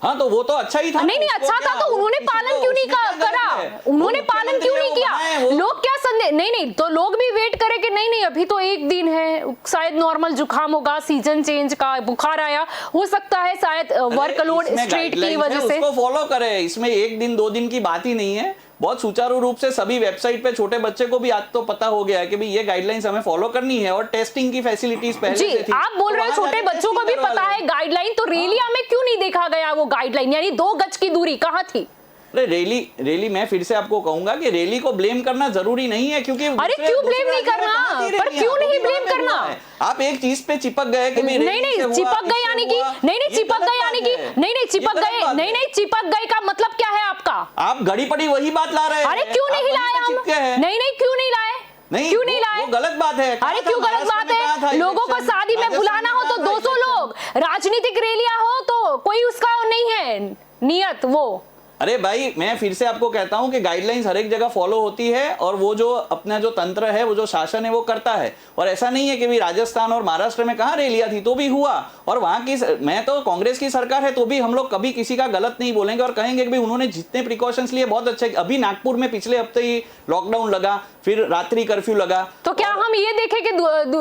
हाँ, तो वो तो अच्छा ही था। नहीं अच्छा था, तो उन्होंने पालन क्यों नहीं करा? उन्होंने पालन क्यों नहीं किया? लोग क्या संदेह, नहीं तो लोग भी वेट करे कि नहीं अभी तो 1 दिन है, शायद नॉर्मल जुकाम होगा, सीजन चेंज का बुखार आया हो सकता है, शायद वर्कलोड स्ट्रेट की वजह से। उसको फॉलो करे, इसमें 1 दिन 2 दिन की बात ही नहीं है। बहुत सुचारू रूप से सभी वेबसाइट पे छोटे बच्चे को भी आज तो पता हो गया है कि भाई ये गाइडलाइंस हमें फॉलो करनी है, और टेस्टिंग की फैसिलिटीज पहले जी, से थी। आप बोल रहे हो छोटे बच्चों को भी पता है गाइडलाइन, तो रेलिया में क्यों नहीं देखा गया वो गाइडलाइन? यानी 2 गज की दूरी कहाँ थी? अरे रैली मैं फिर से आपको कहूंगा कि रैली को ब्लेम करना जरूरी नहीं है, क्योंकि अरे क्यों ब्लेम नहीं करना? पर क्यों नहीं ब्लेम करना? आप एक चीज पे चिपक गए कि नहीं चिपक गए यानी कि नहीं चिपक गए यानी कि नहीं चिपक गए, नहीं चिपक गए का मतलब क्या है आपका? आप घड़ी पड़ी वही बात ला रहे हैं। अरे क्यों नहीं लाए हम? नहीं क्यों नहीं लाए? क्यों नहीं लाए? वो गलत बात है। अरे क्यों गलत बात है? लोगों को शादी में बुलाना हो तो 200 लोग, राजनीतिक रैलियां हो तो कोई उसका नहीं है नियत वो। अरे भाई, मैं फिर से आपको कहता हूं कि गाइडलाइंस हर एक जगह फॉलो होती है, और वो जो अपना जो तंत्र है, वो जो शासन है वो करता है। और ऐसा नहीं है कि भी राजस्थान और महाराष्ट्र में कहां रैलियां थी तो भी हुआ, और वहां की मैं तो कांग्रेस की सरकार है तो भी हम लोग कभी किसी का गलत नहीं बोलेंगे और कहेंगे कि भाई उन्होंने जितने प्रिकॉशंस लिए बहुत अच्छे। अभी नागपुर में पिछले हफ्ते ही लॉकडाउन लगा, फिर रात्रि कर्फ्यू लगा, तो क्या हम ये देखें कि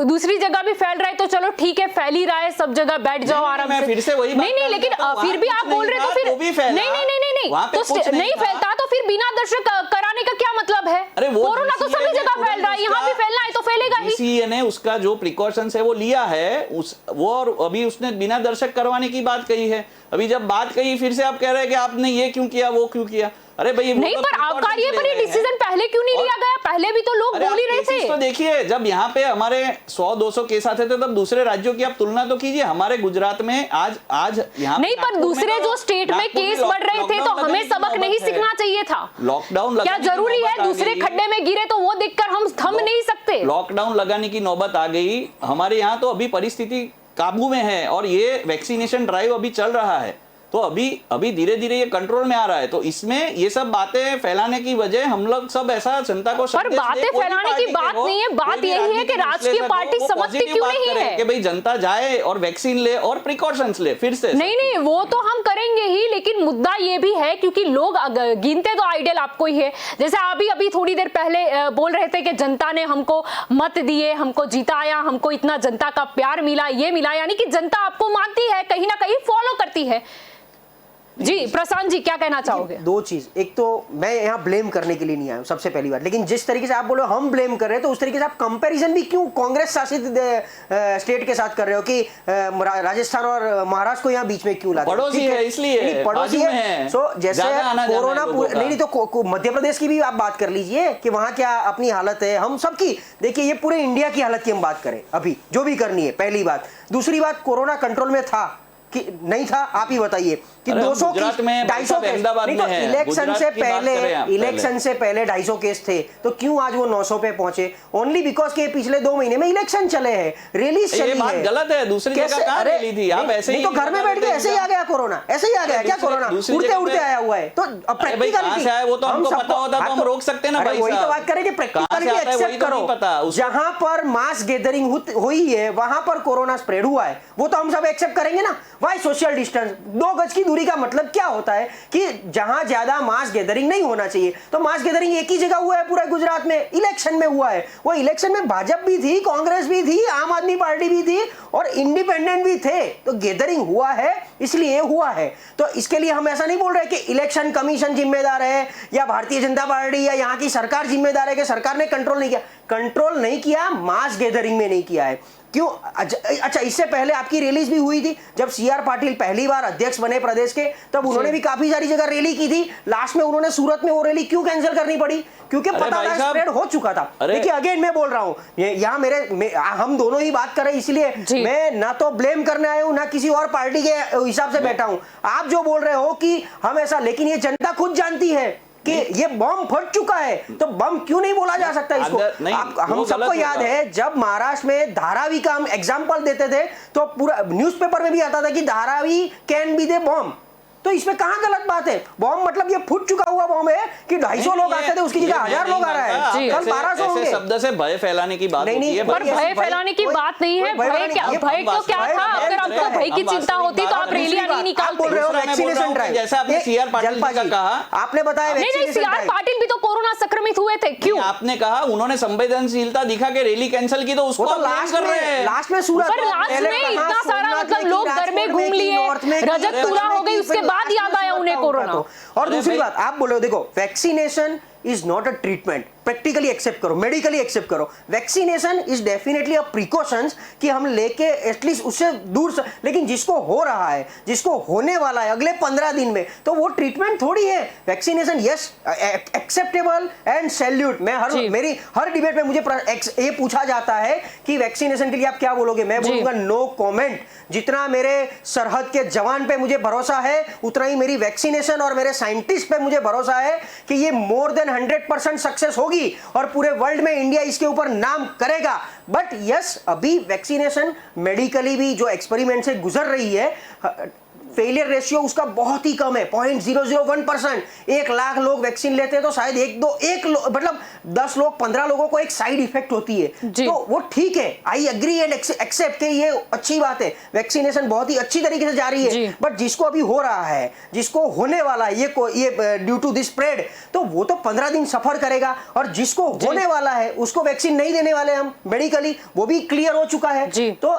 दूसरी जगह भी फैल रहा है तो चलो ठीक है, फैल ही रहा है, सब जगह बैठ जाओ आराम से। फिर से वही नहीं लेकिन फिर भी आप बोल रहे तो फिर नहीं नहीं फैलता तो फिर बिना दर्शक कराने का क्या मतलब है? अरे वो कोरोना तो सभी जगह फैल रहा है, यहाँ भी फैलना है तो फैलेगा ही। DCA ने उसका जो प्रिकॉशंस है वो लिया है, वो और अभी उसने बिना दर्शक करवाने की बात कही है। अभी जब बात कही फिर से आप कह रहे हैं कि आपने ये क्यों किया, वो क्यों किया। अरे भाई नहीं, पर आबकारी पर ये डिसीजन पहले क्यों नहीं लिया गया? पहले भी तो लोग बोल ही रहे थे। तो देखिए, जब यहाँ पे हमारे 100-200 केस आते थे तब दूसरे राज्यों की आप तुलना तो कीजिए। हमारे गुजरात में आज यहाँ नहीं, पर दूसरे जो स्टेट में केस बढ़ रहे थे तो हमें सबक नहीं सीखना चाहिए था? लॉकडाउन क्या जरूरी है दूसरे खड्डे में गिरे तो वो देखकर हम थम नहीं सकते? लॉकडाउन लगाने की नौबत आ गई। हमारे यहाँ तो अभी परिस्थिति काबू में है और ये वैक्सीनेशन ड्राइव अभी चल रहा है, तो अभी धीरे धीरे ये कंट्रोल में आ रहा है। तो इसमें ये सब बातें फैलाने की वजह हम लोग सब ऐसा जनता को पर बातें फैलाने की बात नहीं है, बात यही है कि राजकीय पार्टी समझती क्यों नहीं है कि भाई जनता जाए और वैक्सीन ले और प्रिकॉशंस ले फिर से। नहीं, वो तो हम करेंगे ही, लेकिन मुद्दा ये भी है क्योंकि लोग गिनते तो आइडियल आपको ही है। जैसे अभी थोड़ी देर पहले बोल रहे थे कि जनता ने हमको मत दिए, हमको जिताया, हमको इतना जनता का प्यार मिला, ये मिला, यानी कि जनता आपको मानती है, कहीं ना कहीं फॉलो करती है। जी प्रशांत जी, क्या कहना चाहोगे? दो चीज, एक तो मैं यहाँ ब्लेम करने के लिए नहीं आया हूँ सबसे पहली बात, लेकिन जिस तरीके से आप बोलो हम ब्लेम कर रहे हैं तो उस तरीके से आप कंपैरिजन भी क्यों कांग्रेस शासित स्टेट के साथ कर रहे हो कि राजस्थान और महाराष्ट्र को यहाँ बीच में क्यों लाते? पड़ोसी है इसलिए, पड़ोसी है। सो जैसे कोरोना नहीं तो मध्य प्रदेश की भी आप बात कर लीजिए कि वहां क्या अपनी हालत है, हम सबकी देखिए, ये पूरे इंडिया की हालत की हम बात करें अभी जो भी करनी है, पहली बात। दूसरी बात, कोरोना कंट्रोल में था कि नहीं था, आप ही बताइए कि 200 की 250 इलेक्शन से पहले 250 केस थे तो क्यों आज वो 900 पे पहुंचे? ओनली बिकॉज के पिछले 2 महीने में इलेक्शन चले हैं, रिलीज चली है। ये बात गलत है, दूसरी जगह कहां रैली थी? आप ऐसे ही तो घर में बैठ के ऐसे ही आ गया कोरोना, ऐसे ही आ गया क्या? कोरोना उड़ते उड़ते आया हुआ है, तो अब प्रैक्टिकलिटी वो तो हमको पता होता तो हम रोक सकते ना भाई। वही तो बात करें कि प्रैक्टिकलिटी एक्सेप्ट करो, जहां पर मास गैदरिंग हुई है वहां पर कोरोना स्प्रेड हुआ है, वो तो हम सब एक्सेप्ट करेंगे ना। वाई सोशल डिस्टेंस, 2 गज की दूरी का मतलब क्या होता है कि जहां ज्यादा मास गैदरिंग नहीं होना चाहिए, तो मास गैदरिंग एक ही जगह हुआ है पूरा गुजरात में, इलेक्शन में हुआ है। वो इलेक्शन में भाजपा भी थी, कांग्रेस भी थी, आम आदमी पार्टी भी थी और इंडिपेंडेंट भी थे, तो गैदरिंग हुआ है इसलिए हुआ है। तो इसके लिए हम ऐसा नहीं बोल रहे कि इलेक्शन कमीशन जिम्मेदार है या भारतीय जनता पार्टी या यहाँ की सरकार जिम्मेदार है कि सरकार ने कंट्रोल नहीं किया। कंट्रोल नहीं किया, मास गैदरिंग में नहीं किया है। क्यों? अच्छा, इससे पहले आपकी रिलीज भी हुई थी जब सीआर पाटिल पहली बार अध्यक्ष बने प्रदेश के, तब उन्होंने भी काफी सारी जगह रैली की थी। लास्ट में उन्होंने सूरत में वो रैली क्यों कैंसिल करनी पड़ी? क्योंकि पता था स्प्रेड हो चुका था। देखिए अगेन मैं बोल रहा हूँ, यहाँ हम दोनों ही बात कर रहे हैं, इसलिए मैं ना तो ब्लेम करने आया हूँ ना किसी और पार्टी के हिसाब से बैठा हूँ। आप जो बोल रहे हो कि हम ऐसा, लेकिन ये जनता खुद जानती है कि ये बम फट चुका है, तो बम क्यों नहीं बोला जा सकता इसको? हम सबको याद है जब महाराष्ट्र में धारावी का हम एग्जांपल देते थे तो पूरा न्यूज़पेपर में भी आता था कि धारावी कैन बी द बम। तो इसमें कहां गलत बात है? बॉम्ब मतलब ये फूट चुका हुआ बॉम्ब है कि 250 लोग आते थे उसकी जगह 1000 लोग आ रहा है, कल 1200 होंगे। शब्द से भय फैलाने की बात होती है, पर भय फैलाने की बात नहीं है। भय तो क्या था? अगर आपको भय की चिंता होती तो आप रैलियां नहीं निकालते। बोल रहे हो वैक्सीनेशन ड्राइव, जैसे आपने सीआर पाटिल का कहा, आपने बताया नहीं, सीआर पाटिल भी तो कोरोना संक्रमित हुए थे, क्यों? आपने कहा उन्होंने संवेदनशीलता दिखा के रैली कैंसिल की, तो उसको लास्ट कर रहे हैं। लास्ट में सूरत में इतना सारा मतलब लोग घर में घूम लिए, रजत पूरा हो गई, उसके बाद याद आया उन्हें कोरोना। और दूसरी बात आप बोलो, देखो vaccination is not a treatment, practically accept करो, मेडिकली एक्सेप्ट करो। Vaccination is definitely a precautions कि हम लेके एटलीस्ट उससे दूर से, लेकिन जिसको हो रहा है, जिसको होने वाला है अगले 15 दिन में, तो वो ट्रीटमेंट थोड़ी है। Vaccination yes acceptable and salute. मैं मेरी हर डिबेट में मुझे ये पूछा जाता है कि वैक्सीनेशन के लिए आप क्या बोलोगे, मैं बोलूंगा नो कमेंट। जितना मेरे सरहद के जवान पे मुझे भरोसा है उतना ही मेरी वैक्सीनेशन और मेरे साइंटिस्ट पे मुझे भरोसा है कि ये मोर देन 100% सक्सेस होगी और पूरे वर्ल्ड में इंडिया इसके ऊपर नाम करेगा। बट यस, अभी वैक्सीनेशन मेडिकली भी जो एक्सपेरिमेंट से गुजर रही है, फेलियर रेशियो उसका बहुत ही कम है, 0.001%। 1 लाख लोग वैक्सीन लेते हैं तो शायद मतलब 10 लोग 15 लोगों को एक साइड इफेक्ट होती है, तो वो ठीक है। आई एग्री एंड एक्सेप्ट कि ये अच्छी बात है, वैक्सीनेशन बहुत ही अच्छी तरीके से जा रही है। बट जिसको अभी हो रहा है, जिसको होने वाला है ये ड्यू टू दिस स्प्रेड, तो वो तो 15 दिन सफर करेगा। और जिसको होने वाला है उसको वैक्सीन नहीं देने वाले हम मेडिकली, वो भी क्लियर हो चुका है। तो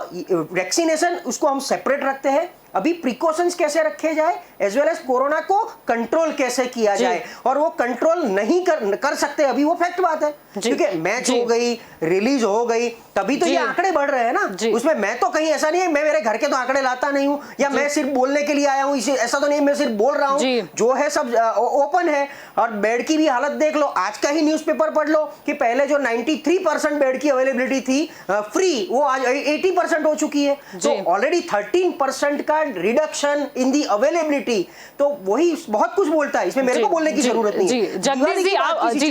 वैक्सीनेशन उसको हम सेपरेट रखते हैं। अभी प्रिकॉशंस कैसे रखे जाए एज वेल एज कोरोना को कंट्रोल कैसे किया जाए, और वो कंट्रोल नहीं कर सकते अभी, वो फैक्ट बात है। क्योंकि मैच हो गई, रिलीज हो गई, तभी तो जी। ये आंकड़े बढ़ रहे हैं ना। जी। उसमें मैं तो कहीं ऐसा नहीं है मैं मेरे घर के तो आंकड़े लाता नहीं हूँ, या मैं सिर्फ बोलने के लिए आया हूँ, इसे ऐसा तो नहीं मैं सिर्फ बोल रहा जी। हूँ, जो है सब ओपन है। और बेड की भी हालत देख लो, आज का ही न्यूज़पेपर पढ़ लो कि पहले जो 93% बेड की अवेलेबिलिटी थी फ्री, वो आज 80% हो चुकी है। तो ऑलरेडी 13% का रिडक्शन इन दी अवेलेबिलिटी, तो वही बहुत कुछ बोलता है, इसमें मेरे को बोलने की जरूरत नहीं है। जगदीश जी, आप जी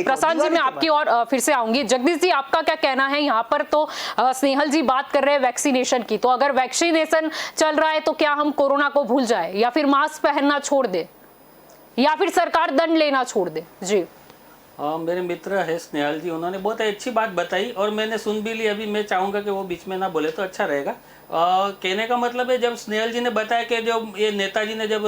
प्रशांत जी मैं आपकी और फिर से आऊंगी। जगदीश जी, आपका क्या कहना है यहाँ पर? तो स्नेहल जी बात कर रहे हैं वैक्सीनेशन की, तो अगर वैक्सीनेशन चल रहा है तो क्या हम कोरोना को भूल जाए, या फिर मास्क पहनना छोड़ दे, या फिर सरकार दंड लेना छोड़ दे? जी मेरे मित्र है स्नेहल जी, उन्होंने बहुत अच्छी बात बताई और मैंने सुन भी ली। अभी मैं चाहूँगा कि वो बीच में ना बोले तो अच्छा रहेगा। कहने का मतलब है, जब स्नेहल जी ने बताया कि जब ये नेताजी ने जब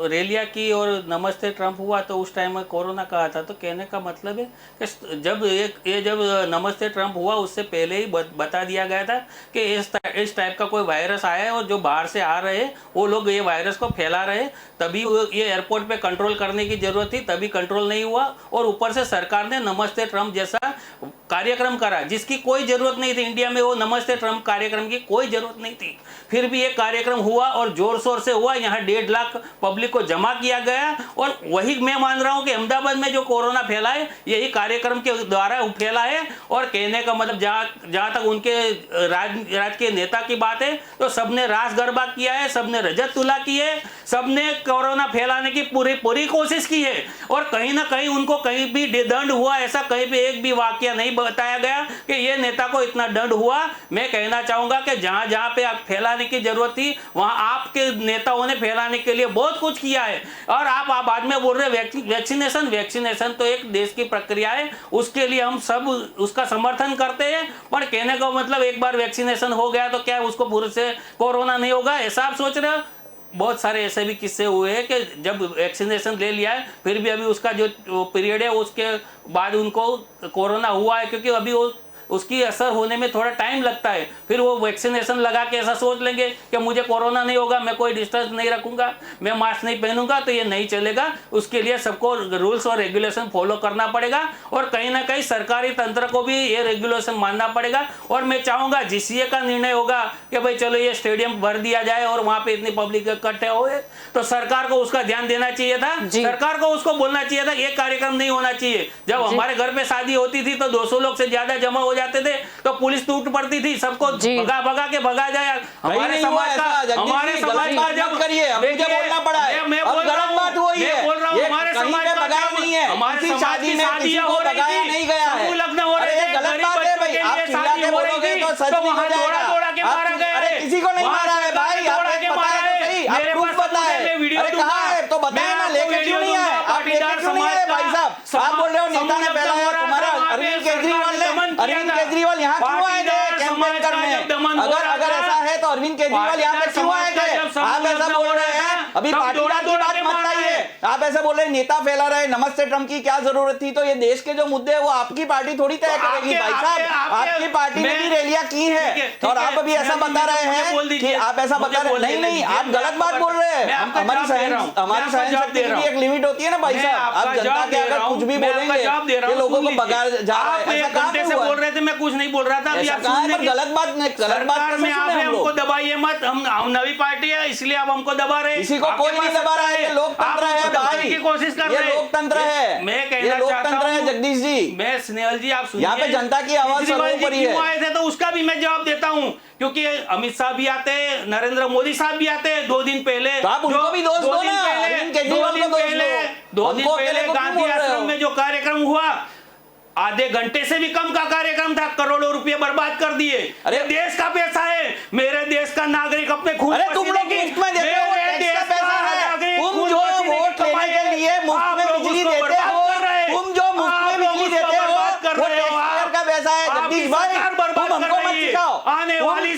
रैलियाँ की और नमस्ते ट्रंप हुआ तो उस टाइम में कोरोना कहा था, तो कहने का मतलब है कि जब ये जब नमस्ते ट्रंप हुआ उससे पहले ही बता दिया गया था कि इस टाइप का कोई वायरस आया है और जो बाहर से आ रहे हैं वो लोग ये वायरस को फैला रहे, तभी ये एयरपोर्ट पे कंट्रोल करने की जरूरत थी, तभी कंट्रोल नहीं हुआ। और ऊपर से सरकार ने नमस्ते ट्रंप जैसा कार्यक्रम करा जिसकी कोई जरूरत नहीं थी। इंडिया में वो नमस्ते ट्रंप कार्यक्रम की कोई जरूरत नहीं थी, फिर भी ये कार्यक्रम हुआ और जोर शोर से हुआ। यहाँ 1.5 लाख पब्लिक को जमा किया गया और वही मैं मान रहा हूँ कि अहमदाबाद में जो कोरोना फैला है यही कार्यक्रम के द्वारा फैला है। और कहने का मतलब जहाँ तक उनके राज के नेता की बात है तो सबने रास गरबा किया है, सबने रजत तुला की है, सबने कोरोना फैलाने की पूरी कोशिश की है। और कहीं ना कहीं उनको कहीं भी दंड हुआ ऐसा कहीं पे एक भी वाकया नहीं बताया गया कि ये नेता को इतना दंड हुआ। मैं कहना चाहूंगा कि जहां जहां पे आप फैलाने की जरूरत थी वहां आपके नेताओं ने फैलाने के लिए बहुत कुछ किया है। और आप बाद में बोल रहे वैक्सीनेशन तो एक देश की प्रक्रिया है, उसके लिए हम सब उसका समर्थन करते हैं। पर कहने का मतलब एक बार वैक्सीनेशन हो गया तो क्या उसको पूरे से कोरोना नहीं होगा ऐसा आप सोच रहे हो? बहुत सारे ऐसे भी किस्से हुए हैं कि जब वैक्सीनेशन ले लिया है फिर भी अभी उसका जो पीरियड है उसके बाद उनको कोरोना हुआ है, क्योंकि अभी वो उसकी असर होने में थोड़ा टाइम लगता है। फिर वो वैक्सीनेशन लगा के ऐसा सोच लेंगे कि मुझे कोरोना नहीं होगा, मैं कोई डिस्टेंस नहीं रखूंगा, मैं मास्क नहीं पहनूंगा, तो ये नहीं चलेगा। उसके लिए सबको रूल्स और रेगुलेशन फॉलो करना पड़ेगा और कहीं ना कहीं सरकारी तंत्र को भी ये रेगुलेशन मानना पड़ेगा। और मैं चाहूंगा जीसीए का निर्णय होगा कि भाई चलो ये स्टेडियम भर दिया जाए और वहां पे इतनी पब्लिक इकट्ठे हुए, तो सरकार को उसका ध्यान देना चाहिए था। सरकार को उसको बोलना चाहिए था ये कार्यक्रम नहीं होना चाहिए। जब हमारे घर पे शादी होती थी तो 200 लोग से ज्यादा जमा हो जाते थे तो पुलिस टूट पड़ती थी, सबको भगा के भगा जाए। हमारे समाज का जब करिए मुझे बोलना पड़ा है, मैं बोल रहा हूं बात वही है, बोल रहा हूं हमारे समाज का भगाया नहीं है, हमारे शादी में किसी को भगाया नहीं गया है। लग्न हो रहे थे, गलत बात है भाई, आप चिल्ला के बोलोगे तो सच नहीं हो जाएगा। दौड़ा के मारा गया, अरे किसी को नहीं मारा है भाई, आपने बताया तो सही, आप प्रूफ बताए। अरे कहाँ है तो बताए ना, लेके क्यों नहीं आए? आप लेके क्यों नहीं आए भाई साहब? आप बोल रहे हो नेता ने फैलाया, तुम्हारा अरविंद केजरीवाल यहाँ क्यों आए थे कैंपेन करने? अगर ऐसा है तो अरविंद केजरीवाल यहाँ पे क्यों आए थे? आप ऐसा बोल रहे हैं, अभी पाटीदार की बात मत लाइए, आप ऐसे बोल रहे हैं नेता फैला रहे, नमस्ते ट्रंप की क्या जरूरत थी? तो ये देश के जो मुद्दे हैं वो आपकी पार्टी थोड़ी तय करेगी भाई साहब। आपकी पार्टी ने भी रैलियां की है और आप अभी ऐसा बता रहे हैं कि आप ऐसा बता रहे नहीं, आप गलत बात बोल रहे हैं। हमारी सहन शक्ति की भी एक लिमिट होती है ना भाई साहब। आप जनता के अगर कुछ भी बोलेंगे ये लोगों को भगा जा रहा है, ऐसा कहां पे बोल रहे थे? मैं कुछ नहीं बोल रहा था, अभी आप गलत बात में आप हमको दबाइए मत, हम नवी पार्टी है इसलिए आप हमको दबा रहे हैं। किसी को कोई नहीं दबा रहा है, ये लोकतंत्र है भाई, की कोशिश कर रहे हैं, ये लोकतंत्र है, मैं कहना ये लोकतंत्र है जगदीश जी। मैं स्नेहल जी आप सुनिए, यहाँ पे जनता की आवाज सर्वोपरि है। आए थे तो उसका भी मैं जवाब देता हूँ, क्योंकि अमित शाह भी आते हैं, नरेंद्र मोदी साहब भी आते हैं 2 दिन पहले, तो आप उनको भी दोष दो ना, अरविंद केजरीवाल को दोष दो। 2 दिन पहले गांधी आश्रम में जो कार्यक्रम हुआ आधे घंटे से भी कम का कार्यक्रम था, करोड़ों रुपए बर्बाद कर दिए। अरे देश का पैसा है, मेरे देश का नागरिक अपने खून तुम लोग मुफ्त में देते हो, टैक्स का पैसा है, तुम जो वोट लेने के लिए मुफ्त में बिजली देते हो, तुम जो मुफ्त में बिजली देते हो वो टैक्सपेयर का पैसा है। जगदीश भाई तुम हमको मत सिखाओ, आने वाले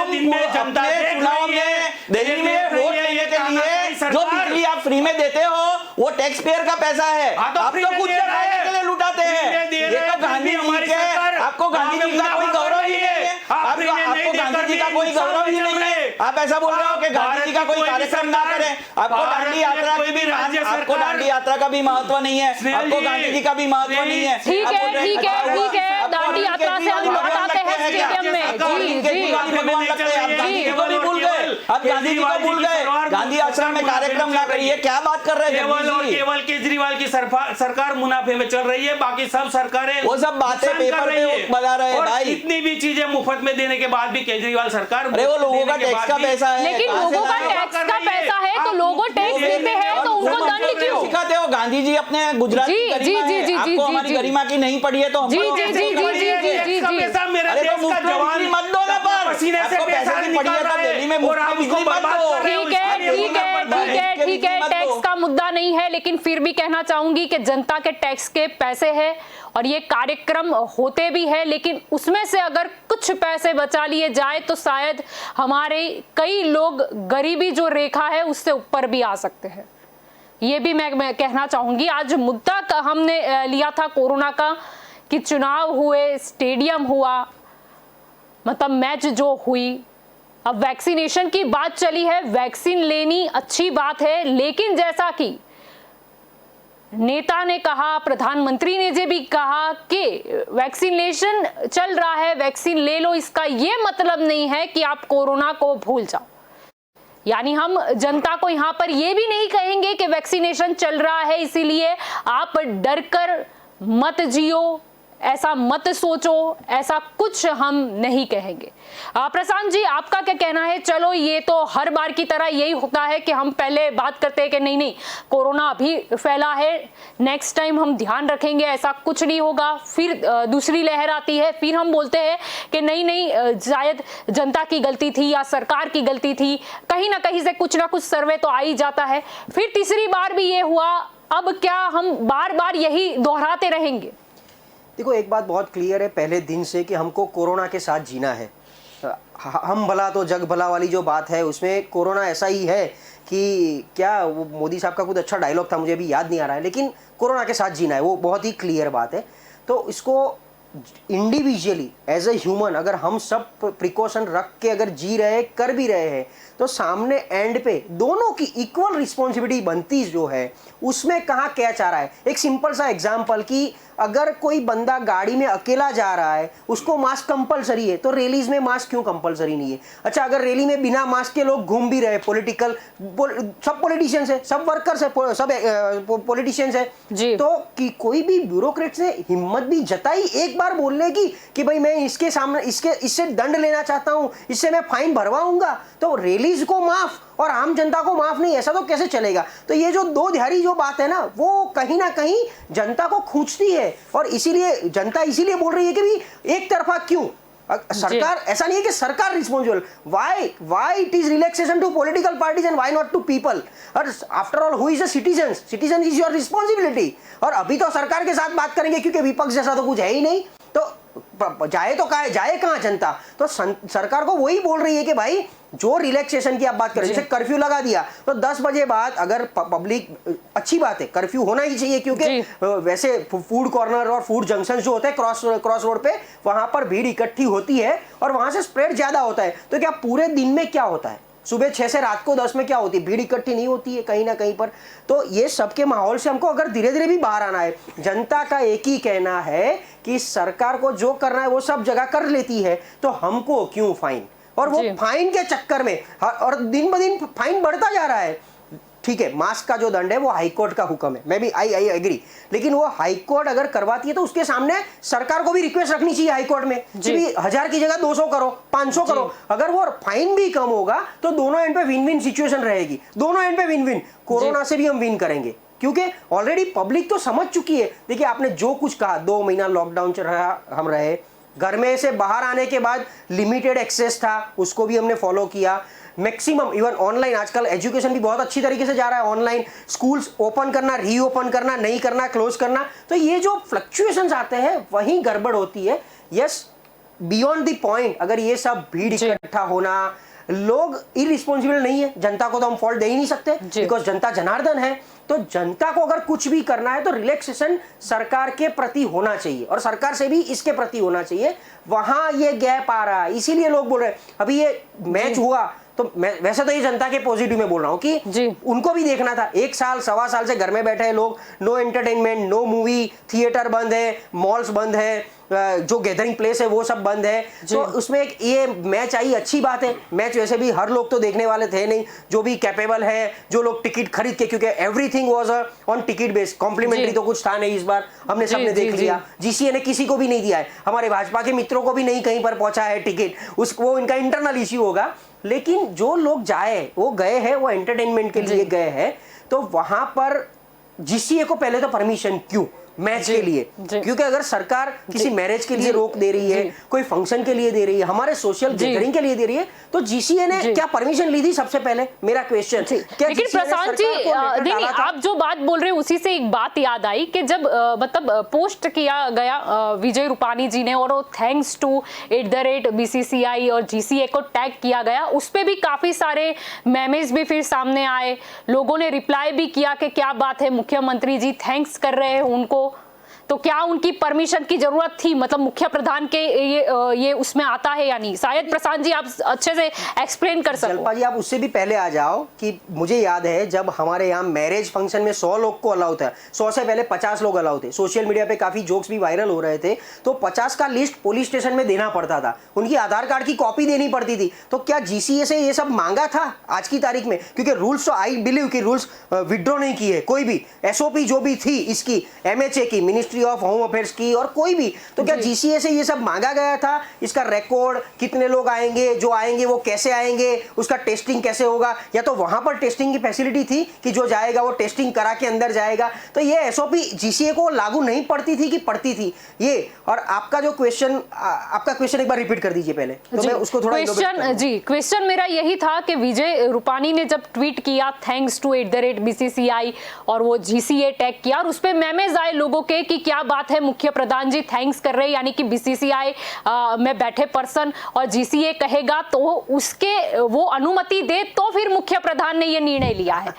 दिन में जनता चुनाव में दिल्ली में वोट लेने के लिए जो बिजली आप फ्री में देते हो वो टैक्स पेयर का पैसा है। आप तो खुद के फायदे के लिए लुटाते हैं। ये तो गांधी जी के, आपको गांधी जी का कोई गौरव ही नहीं है, आपको गांधी जी का कोई गौरव ही नहीं है। आप ऐसा बोल रहे हो कि गांधी जी का कोई कार्यक्रम ना करें, आपको दांडी यात्रा की भी, आपको दांडी यात्रा का भी महत्व नहीं है, आपको गांधी जी का भी महत्व नहीं है। ठीक है, दांडी यात्रा से हम लौट आते हैं। है क्या? स्टेडियम में। जी, जी। भगवान लगते हैं, आप गांधी जी को भी भूल गए, आप गांधी जी को भूल गए, गांधी आश्रम में कार्यक्रम ना करिए, क्या बात कर रहे हैं जगदीश जी? केवल केजरीवाल की सरकार मुनाफे में चल रही है, बाकी सब सरकारें वो सब बातें पेपर पे वो बता रहे हैं भाई। इतनी भी चीजें मुफ्त में देने के बाद भी केजरीवाल सरकार, अरे वो लोगों का टैक्स का पैसा है, लेकिन लोगों का टैक्स का पैसा है तो लोगों टैक्स देते हैं तो उनको दंड क्यों? सिखाते हो गांधी जी अपने गुजरात की गरिमा है, आपको हमारी गरिमा की नहीं पड़ी है तो हम जी जी जी जी जी जी जी। मेरे देश का जवान मत दो ना, पर पसीने से आपको पैसे की पड़ी है तो दिल्ली में मुफ्त में बिजली मत दो। ठीक है ठीक है ठीक है ठीक है, टैक्स का मुद्दा नहीं है, लेकिन फिर भी कहना चाहूंगी कि जनता के टैक्स के पैसे हैं और ये कार्यक्रम होते भी है, लेकिन उसमें से अगर कुछ पैसे बचा लिए जाए तो शायद हमारे कई लोग गरीबी जो रेखा है उससे ऊपर भी आ सकते हैं। ये भी मैं कहना चाहूंगी। आज मुद्दा का हमने लिया था कोरोना का कि चुनाव हुए, स्टेडियम हुआ, मतलब मैच जो हुई, अब वैक्सीनेशन की बात चली है, वैक्सीन लेनी अच्छी बात है, लेकिन जैसा कि नेता ने कहा, प्रधानमंत्री ने भी कहा कि वैक्सीनेशन चल रहा है, वैक्सीन ले लो, इसका यह मतलब नहीं है कि आप कोरोना को भूल जाओ। यानी हम जनता को यहां पर यह भी नहीं कहेंगे कि वैक्सीनेशन चल रहा है इसीलिए आप डर कर मत जियो, ऐसा मत सोचो, ऐसा कुछ हम नहीं कहेंगे। प्रशांत जी, आपका क्या कहना है? चलो ये तो हर बार की तरह यही होता है कि हम पहले बात करते हैं कि नहीं नहीं कोरोना अभी फैला है, नेक्स्ट टाइम हम ध्यान रखेंगे, ऐसा कुछ नहीं होगा, फिर दूसरी लहर आती है, फिर हम बोलते हैं कि नहीं नहीं शायद जनता की गलती थी या सरकार की गलती थी, कहीं ना कहीं से कुछ ना कुछ सर्वे तो आ ही जाता है, फिर तीसरी बार भी ये हुआ, अब क्या हम बार बार यही दोहराते रहेंगे? देखो, एक बात बहुत क्लियर है पहले दिन से कि हमको कोरोना के साथ जीना है। हम भला तो जग भला वाली जो बात है उसमें कोरोना ऐसा ही है कि क्या, वो मोदी साहब का कुछ अच्छा डायलॉग था, मुझे अभी याद नहीं आ रहा है, लेकिन कोरोना के साथ जीना है, वो बहुत ही क्लियर बात है। तो इसको इंडिविजुअली एज ए ह्यूमन अगर हम सब प्रिकॉशन रख के अगर जी रहे, कर भी रहे हैं, तो सामने एंड पे दोनों की इक्वल रिस्पॉन्सिबिलिटी बनती जो है, उसमें कहाँ क्या चाह रहा है। एक सिंपल सा एग्जांपल कि अगर कोई बंदा गाड़ी में अकेला जा रहा है, उसको मास्क कंपलसरी है, तो रैलीज में मास्क क्यों कंपलसरी नहीं है? अच्छा, अगर रैली में बिना मास्क के लोग घूम भी रहे, सब पॉलिटिशियंस है, सब वर्कर्स है, सब पॉलिटिशियंस है जी, तो कि कोई भी ब्यूरोक्रेट ने हिम्मत भी जताई एक बार बोलने की कि भाई मैं इसके सामने इससे दंड लेना चाहता हूं, इससे मैं फाइन भरवाऊंगा, तो रैलीज को माफ और आम जनता को माफ नहीं, ऐसा तो कैसे चलेगा? तो ये जो दो ध्यारी जो बात है ना, वो कहीं ना कहीं जनता को खींचती है और इसीलिए जनता इसीलिए बोल रही है कि भी एक तरफा क्यों? सरकार, ऐसा नहीं है कि सरकार responsible, why it is relaxation to political parties and why not to people? और after all who is the citizen is your responsibility. और अभी तो सरकार के साथ बात करेंगे क्योंकि विपक्ष जैसा तो कुछ है ही नहीं, तो जाए तो जाए कहां जनता? तो सरकार को वही बोल रही है कि भाई जो रिलैक्सेशन की आप बात करें, जैसे कर्फ्यू लगा दिया तो 10 बजे बाद अगर पब्लिक, अच्छी बात है, कर्फ्यू होना ही चाहिए क्योंकि वैसे फूड कॉर्नर और फूड जंक्शन जो होते हैं क्रॉस रोड पे, वहां पर भीड़ इकट्ठी होती है और वहां से स्प्रेड ज्यादा होता है। तो क्या पूरे दिन में क्या होता है, सुबह 6 से रात को 10 में क्या होती है? भीड़ इकट्ठी नहीं होती है कहीं ना कहीं पर। तो ये सबके माहौल से हमको अगर धीरे धीरे भी बाहर आना है, जनता का एक ही कहना है कि सरकार को जो करना है वो सब जगह कर लेती है, तो हमको क्यों फाइन? और वो फाइन के चक्कर में और दिन ब दिन फाइन बढ़ता जा रहा है। ठीक है, मास्क का जो दंड है वो हाईकोर्ट का हुक्म है, मैं भी आई एग्री, लेकिन वो हाईकोर्ट अगर करवाती है तो उसके सामने सरकार को भी रिक्वेस्ट रखनी चाहिए हाईकोर्ट में कि 1000 की जगह 200 करो, 500 करो। अगर वो फाइन भी कम होगा तो दोनों एंड पे विन विन सिचुएशन रहेगी, दोनों एंड पे विन विन। कोरोना से भी हम विन करेंगे क्योंकि ऑलरेडी पब्लिक तो समझ चुकी है। देखिए, आपने जो कुछ कहा, 2 महीना लॉकडाउन चल रहा, हम रहे घर में, से बाहर आने के बाद लिमिटेड एक्सेस था, उसको भी हमने फॉलो किया। मैक्सिमम इवन ऑनलाइन, आजकल एजुकेशन भी बहुत अच्छी तरीके से जा रहा है ऑनलाइन, स्कूल्स ओपन करना, रीओपन करना, नहीं करना, क्लोज करना, तो ये जो फ्लक्चुएशंस आते हैं वहीं गड़बड़ होती है। यस, बियॉन्ड द पॉइंट, अगर ये सब भीड़ इकट्ठा होना, लोग इरिस्पॉन्सिबल नहीं है, जनता को तो हम फॉल्ट दे ही नहीं सकते बिकॉज जनता जनार्दन है। तो जनता को अगर कुछ भी करना है तो रिलैक्सेशन सरकार के प्रति होना चाहिए और सरकार से भी इसके प्रति होना चाहिए, वहां ये गैप आ रहा है, इसीलिए लोग बोल रहे हैं। अभी ये मैच हुआ तो मैं वैसे तो ये जनता के पॉजिटिव में बोल रहा हूँ कि जी। उनको भी देखना था। 1 साल 1.25 साल से घर में बैठे हैं लोग, no entertainment, no movie, theatre बंद है, मॉल्स बंद है, जो गैदरिंग प्लेस है वो सब बंद है। तो उसमें एक ये मैच आई, अच्छी बात है। मैच वैसे भी हर लोग तो देखने वाले थे नहीं, जो भी कैपेबल है, जो लोग टिकट खरीद के, क्योंकि everything was on ticket base, complimentary तो कुछ था नहीं इस बार, हमने सबने देख लिया। जीसीए ने किसी को भी नहीं दिया है, हमारे भाजपा के मित्रों को भी नहीं कहीं पर पहुंचा है टिकट, वो इनका इंटरनल इश्यू होगा। लेकिन जो लोग वो गए हैं, वो एंटरटेनमेंट के लिए गए हैं, तो वहां पर जीसीए को पहले तो परमिशन क्यों मैच के लिए? क्योंकि अगर सरकार किसी मैरिज के लिए रोक दे रही है, कोई फंक्शन के लिए दे रही है, हमारे सोशल गैदरिंग के लिए दे रही है, तो जीसीए ने क्या परमिशन ली थी? सबसे पहले मेरा क्वेश्चन। लेकिन प्रशांत जी, नहीं, आप जो बात बोल रहे हैं उसी से एक बात याद आई कि जब मतलब पोस्ट किया गया विजय रूपानी जी ने, और वो थैंक्स टू @BCCI और जीसीए को टैग किया गया, उस पे भी काफी सारे मेमेज भी फिर सामने आए, लोगों ने रिप्लाई भी किया कि क्या बात है, मुख्यमंत्री जी थैंक्स कर रहे हैं उनको, तो क्या उनकी परमिशन की जरूरत थी? मतलब मुख्य प्रधान के ये उसमें आता है या नहीं? शायद प्रशांत जी आप अच्छे से एक्सप्लेन कर सको। जलपा जी आप उससे भी पहले आ जाओ कि मुझे याद है जब हमारे यहाँ मैरिज फंक्शन में 100 लोग को अलाउ था, 100 से पहले 50 लोग अलाउ थे। सोशल मीडिया पे काफी जोक्स भी वायरल हो रहे थे, तो 50 का लिस्ट पुलिस स्टेशन में देना पड़ता था, उनकी आधार कार्ड की कॉपी देनी पड़ती थी। तो क्या जीसीए से ये सब मांगा था आज की तारीख में? क्योंकि रूल्स तो आई बिलीव कि रूल्स विड्रॉ नहीं किए, कोई भी एसओपी जो भी थी इसकी, एमएचए की, मिनिस्ट्री ऑफ होम अफेयर्स की, और कोई भी, तो क्या जीसीए से ये सब मांगा गया था? इसका रिकॉर्ड, कितने लोग आएंगे, जो आएंगे वो कैसे आएंगे, उसका टेस्टिंग कैसे होगा? या तो वहां पर टेस्टिंग की फैसिलिटी थी कि जो जाएगा वो टेस्टिंग करा के अंदर जाएगा? तो ये एसओपी जीसीए को लागू नहीं पड़ती थी कि पड़ती थी ये? और आपका जो क्वेश्चन एक बार रिपीट कर दीजिए पहले, तो मैं उसको थोड़ा क्वेश्चन मेरा यही था कि विजय रूपानी ने जब ट्वीट किया थैंक्स टू @BCCI और वो जीसीए टैग किया, और उस पे मैसेज आए लोगों के कि क्या बात है, मुख्य प्रधान जी थैंक्स कर रहे हैं, यानी कि बीसीसीआई में बैठे पर्सन और जीसीए कहेगा तो उसके वो अनुमति दे, तो फिर मुख्य प्रधान ने ये निर्णय लिया है।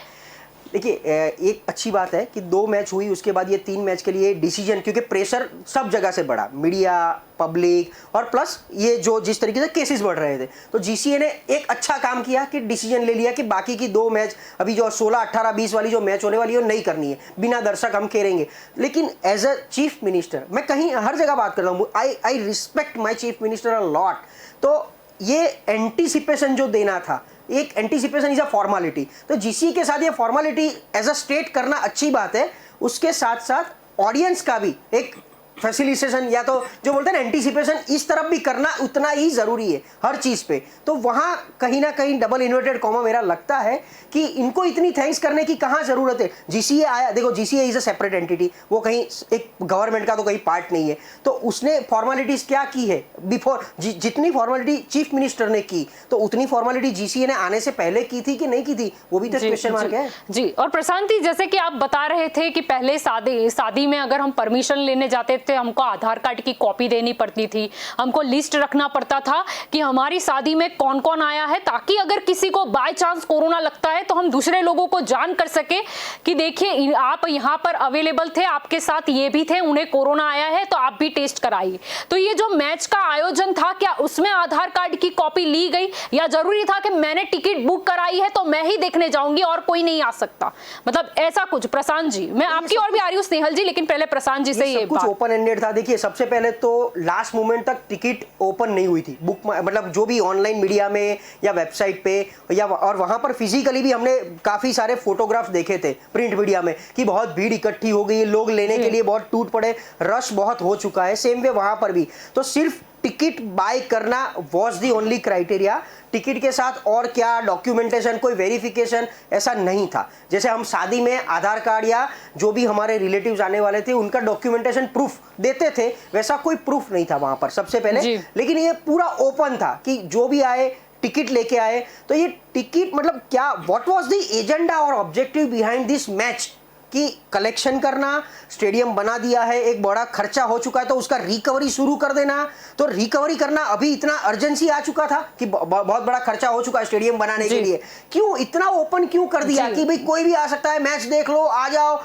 देखिए, एक अच्छी बात है कि 2 मैच हुई, उसके बाद ये 3 मैच के लिए डिसीजन, क्योंकि प्रेशर सब जगह से बढ़ा, मीडिया, पब्लिक, और प्लस ये जो जिस तरीके से केसेस बढ़ रहे थे, तो जीसीए ने एक अच्छा काम किया कि डिसीजन ले लिया कि बाकी की 2 मैच, अभी जो 16, 18, 20 वाली जो मैच होने वाली है वो नहीं करनी है, बिना दर्शक हम खेलेंगे। लेकिन एज अ चीफ मिनिस्टर, मैं कहीं हर जगह बात कर रहा हूँ, I respect my chief minister a lot, तो ये एंटीसिपेशन जो देना था, एक एंटीसिपेशन इज अ फॉर्मेलिटी, तो जीसी के साथ ये फॉर्मेलिटी एज अ स्टेट करना अच्छी बात है। उसके साथ साथ ऑडियंस का भी एक फैसिलिटेशन, या तो जो बोलते हैं ना एंटीसिपेशन, इस तरफ भी करना उतना ही जरूरी है हर चीज पे। तो वहां कहीं ना कहीं डबल इन्वर्टेड कॉमा मेरा लगता है कि इनको इतनी थैंक्स करने की कहां जरूरत है। जीसीए आया, देखो GCA is a separate entity, वो कहीं एक गवर्नमेंट का तो कहीं पार्ट नहीं है, तो उसने फॉर्मेलिटीज क्या की है बिफोर, जितनी फॉर्मेलिटी चीफ मिनिस्टर ने की, तो उतनी फॉर्मेलिटी जीसीए ने आने से पहले की थी कि नहीं की थी, वो भी तो क्वेश्चन मार्क है। जी, और प्रशांत जी, जैसे कि आप बता रहे थे कि पहले शादी में अगर हम परमिशन लेने जाते थे, हमको आधार कार्ड की कॉपी देनी पड़ती थी, हमको लिस्ट रखना पड़ता था कि हमारी शादी में कौन कौन आया है, ताकि अगर किसी को बाय चांस कोरोना लगता है तो हम दूसरे लोगों को जान कर सके कि देखिए आप यहाँ पर अवेलेबल थे, आपके साथ ये भी थे, उन्हें कोरोना आया है तो आप भी टेस्ट कराइए। तो ये जो मैच का आयोजन था, क्या उसमें आधार कार्ड की कॉपी ली गई, या जरूरी था कि मैंने टिकट बुक कराई है तो मैं ही देखने जाऊंगी और कोई नहीं आ सकता? मतलब ऐसा कुछ। प्रशांत जी, मैं आपकी ओर भी आ रही हूँ स्नेहल जी, लेकिन पहले प्रशांत जी से ये कुछ ओपन एंडेड था। देखिए, सबसे पहले तो लास्ट मोमेंट तक टिकट ओपन नहीं हुई थी, बुक मतलब जो भी ऑनलाइन मीडिया में या वेबसाइट पे, या और वहां पर फिजिकली भी हमने काफी सारे फोटोग्राफ्स देखे थे प्रिंट मीडिया में कि बहुत भीड़ इकट्ठी हो गई, लोग लेने के लिए बहुत टूट पड़े, रश बहुत हो चुका है। सेम वे वहां पर भी, तो सिर्फ टिकट बाय करना was the only criteria. Ticket के साथ और क्या डॉक्यूमेंटेशन, कोई वेरिफिकेशन ऐसा नहीं था। जैसे हम शादी में आधार कार्ड या जो भी हमारे रिलेटिव्स आने वाले थे उनका डॉक्यूमेंटेशन प्रूफ देते थे, वैसा कोई प्रूफ नहीं था वहां पर सबसे पहले। लेकिन ये पूरा ओपन था कि जो भी आए टिकट लेके आए। तो ये टिकट मतलब क्या, व्हाट वाज द एजेंडा और ऑब्जेक्टिव बिहाइंड दिस मैच, कि कलेक्शन करना, स्टेडियम बना दिया है, एक बड़ा खर्चा हो चुका है तो उसका रिकवरी शुरू कर देना। तो रिकवरी करना अभी इतना अर्जेंसी आ चुका था कि बहुत बड़ा खर्चा हो चुका है स्टेडियम बनाने के लिए, क्यों इतना ओपन क्यों कर दिया कि भाई कोई भी आ सकता है, मैच देख लो, आ जाओ,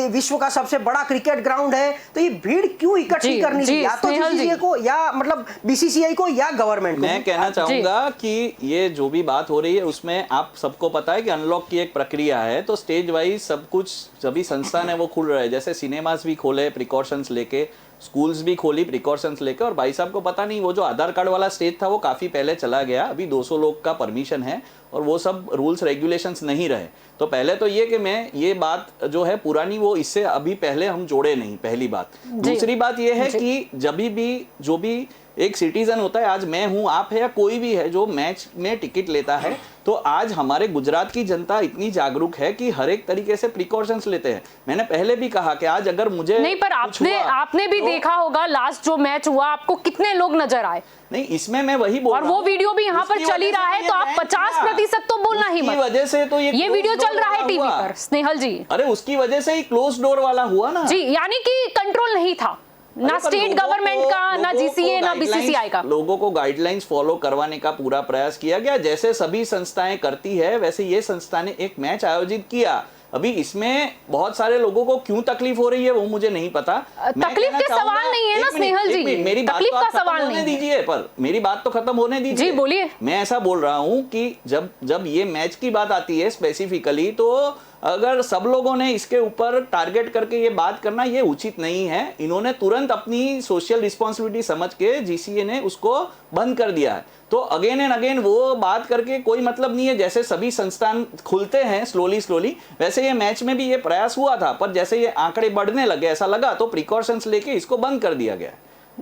विश्व का सबसे बड़ा क्रिकेट ग्राउंड है, तो ये भीड़ क्यों इकट्ठी करनी थी? या तो जीसीसीए को, या मतलब बीसीसीआई को, या गवर्नमेंट को। मैं कहना चाहूंगा कि ये जो भी बात हो रही है उसमें आप सबको पता है कि अनलॉक की एक प्रक्रिया है, तो स्टेज वाइज सब कुछ सभी संस्थान है वो खुल रहे हैं। जैसे सिनेमास भी खोले प्रिकॉशंस लेके, स्कूल्स भी खोली प्रिकॉशंस लेके, और भाई साहब को पता नहीं वो जो आधार कार्ड वाला स्टेज था वो काफ़ी पहले चला गया, अभी 200 लोग का परमिशन है और वो सब रूल्स रेगुलेशंस नहीं रहे। तो पहले तो ये कि मैं ये बात जो है पुरानी वो इससे अभी पहले हम जोड़े नहीं, पहली बात। दूसरी बात ये है कि जब भी जो भी एक सिटीजन होता है, आज मैं हूं, आप है या कोई भी है जो मैच में टिकट लेता है, तो आज हमारे गुजरात की जनता इतनी जागरूक है कि हर एक तरीके से प्रिकॉशंस लेते हैं। मैंने पहले भी कहा कि आज अगर मुझे नहीं, पर आपने भी देखा होगा लास्ट जो मैच हुआ आपको कितने लोग नजर आए। नहीं, इसमें मैं वही बोल और वो वीडियो भी यहाँ पर चल ही रहा है, तो आप 50% तो बोलना ही मत। वजह से तो ये वीडियो चल रहा है टीवी पर स्नेहल जी। अरे उसकी वजह से ही क्लोज डोर वाला हुआ ना जी, यानी कि कंट्रोल नहीं था ना स्टेट गवर्नमेंट का, ना जीसीए, ना बीसीसीआई का। लोगों को गाइडलाइंस फॉलो करवाने का पूरा प्रयास किया गया, जैसे सभी संस्थाएं करती है वैसे ये संस्था ने एक मैच आयोजित किया। अभी इसमें बहुत सारे लोगों को क्यों तकलीफ हो रही है वो मुझे नहीं पता। तकलीफ के सवाल नहीं है ना स्नेहल जी, मेरी बात तकलीफ तो का खत्म सवाल होने नहीं दीजिए, पर मेरी बात तो खत्म होने दीजिए। जी बोलिए। मैं ऐसा बोल रहा हूं कि जब ये मैच की बात आती है स्पेसिफिकली, तो अगर सब लोगों ने इसके ऊपर टारगेट करके ये बात करना ये उचित नहीं है। इन्होंने तुरंत अपनी सोशल रिस्पॉन्सिबिलिटी समझ के जीसीए ने उसको बंद कर दिया है। तो अगेन एंड अगेन वो बात करके कोई मतलब नहीं है। जैसे सभी संस्थान खुलते हैं स्लोली वैसे ये मैच में भी ये प्रयास हुआ था, पर जैसे ये आंकड़े बढ़ने लगे ऐसा लगा तो प्रिकॉशंस लेके इसको बंद कर दिया गया।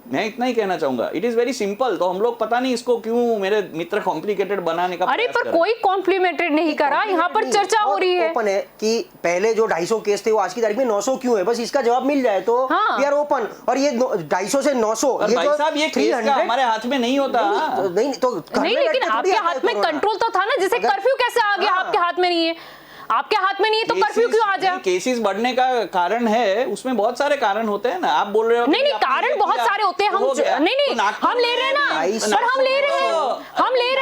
मैं इतना ही कहना चाहूंगा, इट इज वेरी सिंपल। तो हम लोग पता नहीं इसको क्यों मेरे मित्र कॉम्प्लिकेटेड बनाने का अरे पर कोई कॉम्प्लिमेंटेड नहीं करा, यहाँ पर चर्चा हो रही है। ओपन है कि पहले जो 250 केस थे वो आज की तारीख में 900 क्यों है, बस इसका जवाब मिल जाए तो वी आर ओपन। और ये 250 से 900 ये भाई साहब ये केस का हमारे हाथ में नहीं होता। नहीं तो नहीं, लेकिन आपके हाथ में कंट्रोल तो था ना, जैसे कर्फ्यू कैसे आ गया आपके हाथ में नहीं है, आपके हाथ में नहीं है तो कर्फ्यू क्यों आ जाए? केसेस बढ़ने का कारण है, उसमें बहुत सारे कारण होते हैं ना। आप बोल रहे हो नहीं कारण बहुत सारे होते हैं। हम नहीं हम ले रहे हैं ना, पर हम ले रहे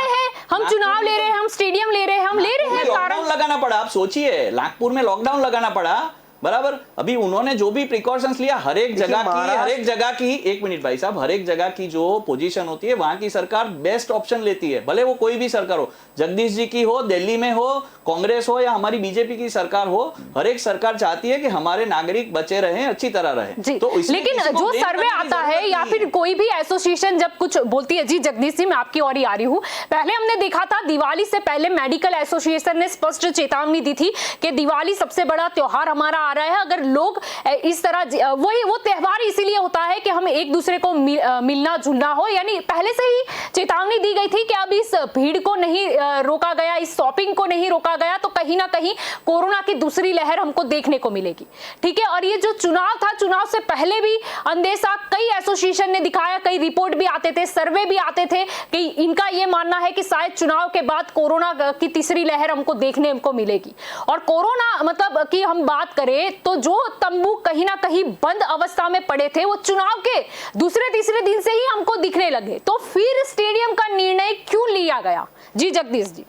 हैं, हम चुनाव ले रहे हैं, हम स्टेडियम ले रहे हैं, हम ले रहे हैं। लॉकडाउन लगाना पड़ा, आप सोचिए नागपुर में लॉकडाउन लगाना पड़ा, बराबर। अभी उन्होंने जो भी प्रिकॉशंस लिया हर एक जगह की एक मिनट भाई साहब, हर एक जगह की जो पोजीशन होती है वहां की सरकार बेस्ट ऑप्शन लेती है, भले वो कोई भी सरकार हो, जगदीश जी की हो, दिल्ली में हो, कांग्रेस हो या हमारी बीजेपी की सरकार हो, हर एक सरकार चाहती है कि हमारे नागरिक बचे रहें, अच्छी तरह रहें। तो लेकिन जो सर्वे आता है या फिर कोई भी एसोसिएशन जब कुछ बोलती है, जी जगदीश जी मैं आपकी ओर ही आ रही हूँ, पहले हमने देखा था दिवाली से पहले मेडिकल एसोसिएशन ने स्पष्ट चेतावनी दी थी कि दिवाली सबसे बड़ा त्योहार हमारा आ रहा है, अगर लोग इस तरह वो त्योहार इसीलिए होता है कि हम एक दूसरे को मिलना जुलना हो, यानी पहले से ही चेतावनी दी गई थी कि अब इस भीड़ को नहीं रोका गया, इस शॉपिंग को नहीं रोका गया तो कहीं ना कहीं कोरोना की दूसरी लहर हमको देखने को मिलेगी। ठीक है, और ये जो चुनाव था, चुनाव से पहले भी अंदेशा कई एसोसिएशन ने दिखाया, कई रिपोर्ट भी आते थे, सर्वे भी आते थे कि इनका ये मानना है कि शायद चुनाव के बाद कोरोना की तीसरी लहर हमको देखने को मिलेगी। और कोरोना मतलब कि हम बात करें तो जो तंबू कहीं ना कहीं बंद अवस्था में पड़े थे वो चुनाव के दूसरे तीसरे दिन से ही हमको दिखने लगे। तो फिर स्टेडियम का निर्णय क्यों लिया गया? जी जगदीश जी।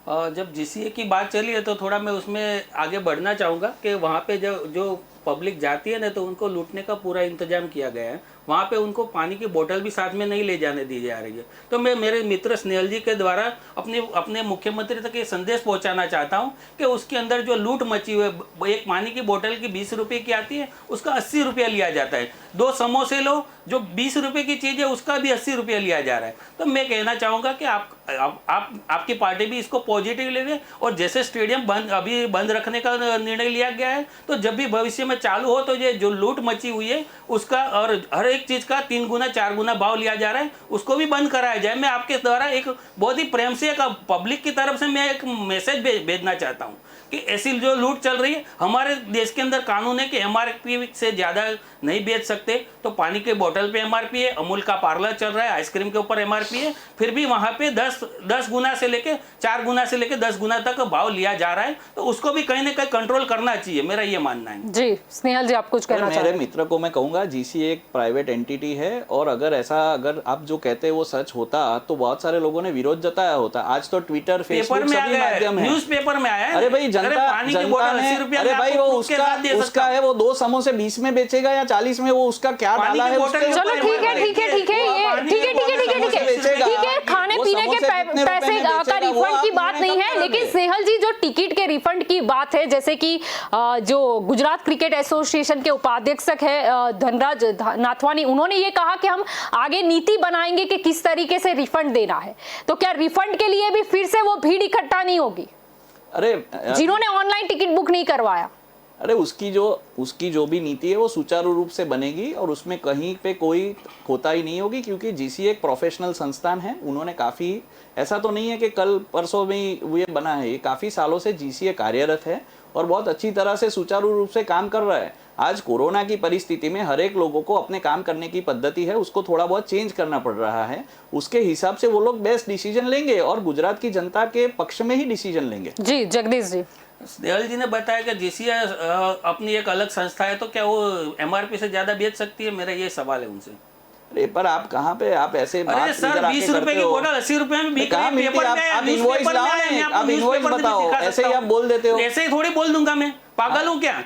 जब जीसीए की बात चली है तो थोड़ा मैं उसमें आगे बढ़ना चाहूँगा कि वहाँ पे जो पब्लिक जाती है ना तो उनको लूटने का पूरा इंतजाम किया गया है। वहाँ पे उनको पानी की बोतल भी साथ में नहीं ले जाने दी जा रही है। तो मैं मेरे मित्र स्नेहल जी के द्वारा अपने मुख्यमंत्री तक ये संदेश पहुँचाना चाहता हूँ कि उसके अंदर जो लूट मची हुई है, एक पानी की बोतल की 20 रुपये की आती है, उसका 80 रुपया लिया जाता है। 2 समोसे लो, जो 20 रुपये की चीज़ है उसका भी 80 रुपया लिया जा रहा है। तो मैं कहना चाहूँगा कि आपकी पार्टी भी इसको पॉजिटिव ले, और जैसे स्टेडियम अभी बंद रखने का निर्णय लिया गया है, तो जब भी भविष्य में में चालू हो तो ये जो लूट मची हुई है उसका और हर एक चीज का 3 गुना 4 गुना भाव लिया जा रहा है, उसको भी बंद कराया जाए। मैं आपके द्वारा एक बहुत ही प्रेम से एक पब्लिक की तरफ से मैं एक मैसेज भेजना चाहता हूँ कि ऐसी जो लूट चल रही है, हमारे देश के अंदर कानून है कि MRP से ज़्यादा नहीं बेच सकते। तो पानी के बोतल पे MRP है, अमूल का पार्लर चल रहा है, आइसक्रीम के ऊपर MRP है, फिर भी वहाँ पे 10 गुना से लेके 4 गुना से लेके 10 गुना तक भाव लिया जा रहा है। तो उसको भी कहीं ना कहीं कंट्रोल करना चाहिए, मेरा ये मानना है। जी स्नेहल जी, आप कुछ कहना चाहेंगे? मेरे मित्र को मैं कहूँगा GCA एक प्राइवेट एंटिटी है, और अगर आप जो कहते हैं वो सच होता तो बहुत सारे लोगों ने विरोध जताया होता। आज तो ट्विटर, फेसबुक सभी माध्यम है, न्यूज़पेपर में आया है। अरे भाई जनता ने, अरे भाई वो उसका है, वो 2 समोसे 20 में बेचेगा या 40 में, वो उसका क्या डाला है उसके। चलो ठीक है ठीक है ठीक है, ये ठीक है ठीक है ठीक है ठीक है, खाने पीने के पैसे का रिफंड की बात नहीं है। लेकिन स्नेहल जी, जो टिकट के रिफंड की बात है, जैसे कि जो गुजरात क्रिकेट एसोसिएशन के उपाध्यक्ष है धनराज नाथवानी, उन्होंने ये कहा कि हम आगे नीति बनाएंगे कि किस तरीके से रिफंड देना है। तो क्या रिफंड के लिए भी फिर से वो भीड़ इकट्ठा नहीं होगी अरे जिन्होंने ऑनलाइन टिकट बुक नहीं करवाया? अरे उसकी जो भी नीति है वो सुचारू रूप से बनेगी, और उसमें कहीं पे कोई कोताही नहीं होगी, क्योंकि GCA एक प्रोफेशनल संस्थान है। उन्होंने काफ़ी, ऐसा तो नहीं है कि कल परसों में ये बना है, ये काफ़ी सालों से GCA कार्यरत है और बहुत अच्छी तरह से सुचारू रूप से काम कर रहा है। आज कोरोना की परिस्थिति में हर एक लोगों को अपने काम करने की पद्धति है, उसको थोड़ा बहुत चेंज करना पड़ रहा है। उसके हिसाब से वो लोग बेस्ट डिसीजन लेंगे और गुजरात की जनता के पक्ष में ही डिसीजन लेंगे। जी जगदीश जी, स्नेहल जी ने बताया कि GCA अपनी एक अलग संस्था है, तो क्या वो MRP से ज्यादा बेच सकती है? मेरा ये सवाल है उनसे। अरे पर आप कहाँ पे, आप ऐसे अरे सर, 20 रुपए की बोतल 80 रुपए में बिक रही है। आप इनवॉइस लाओ, आप इनवॉइस बताओ, ऐसे ही आप बोल देते हो। ऐसे ही थोड़ी बोल दूंगा मैं, पागल हूँ क्या?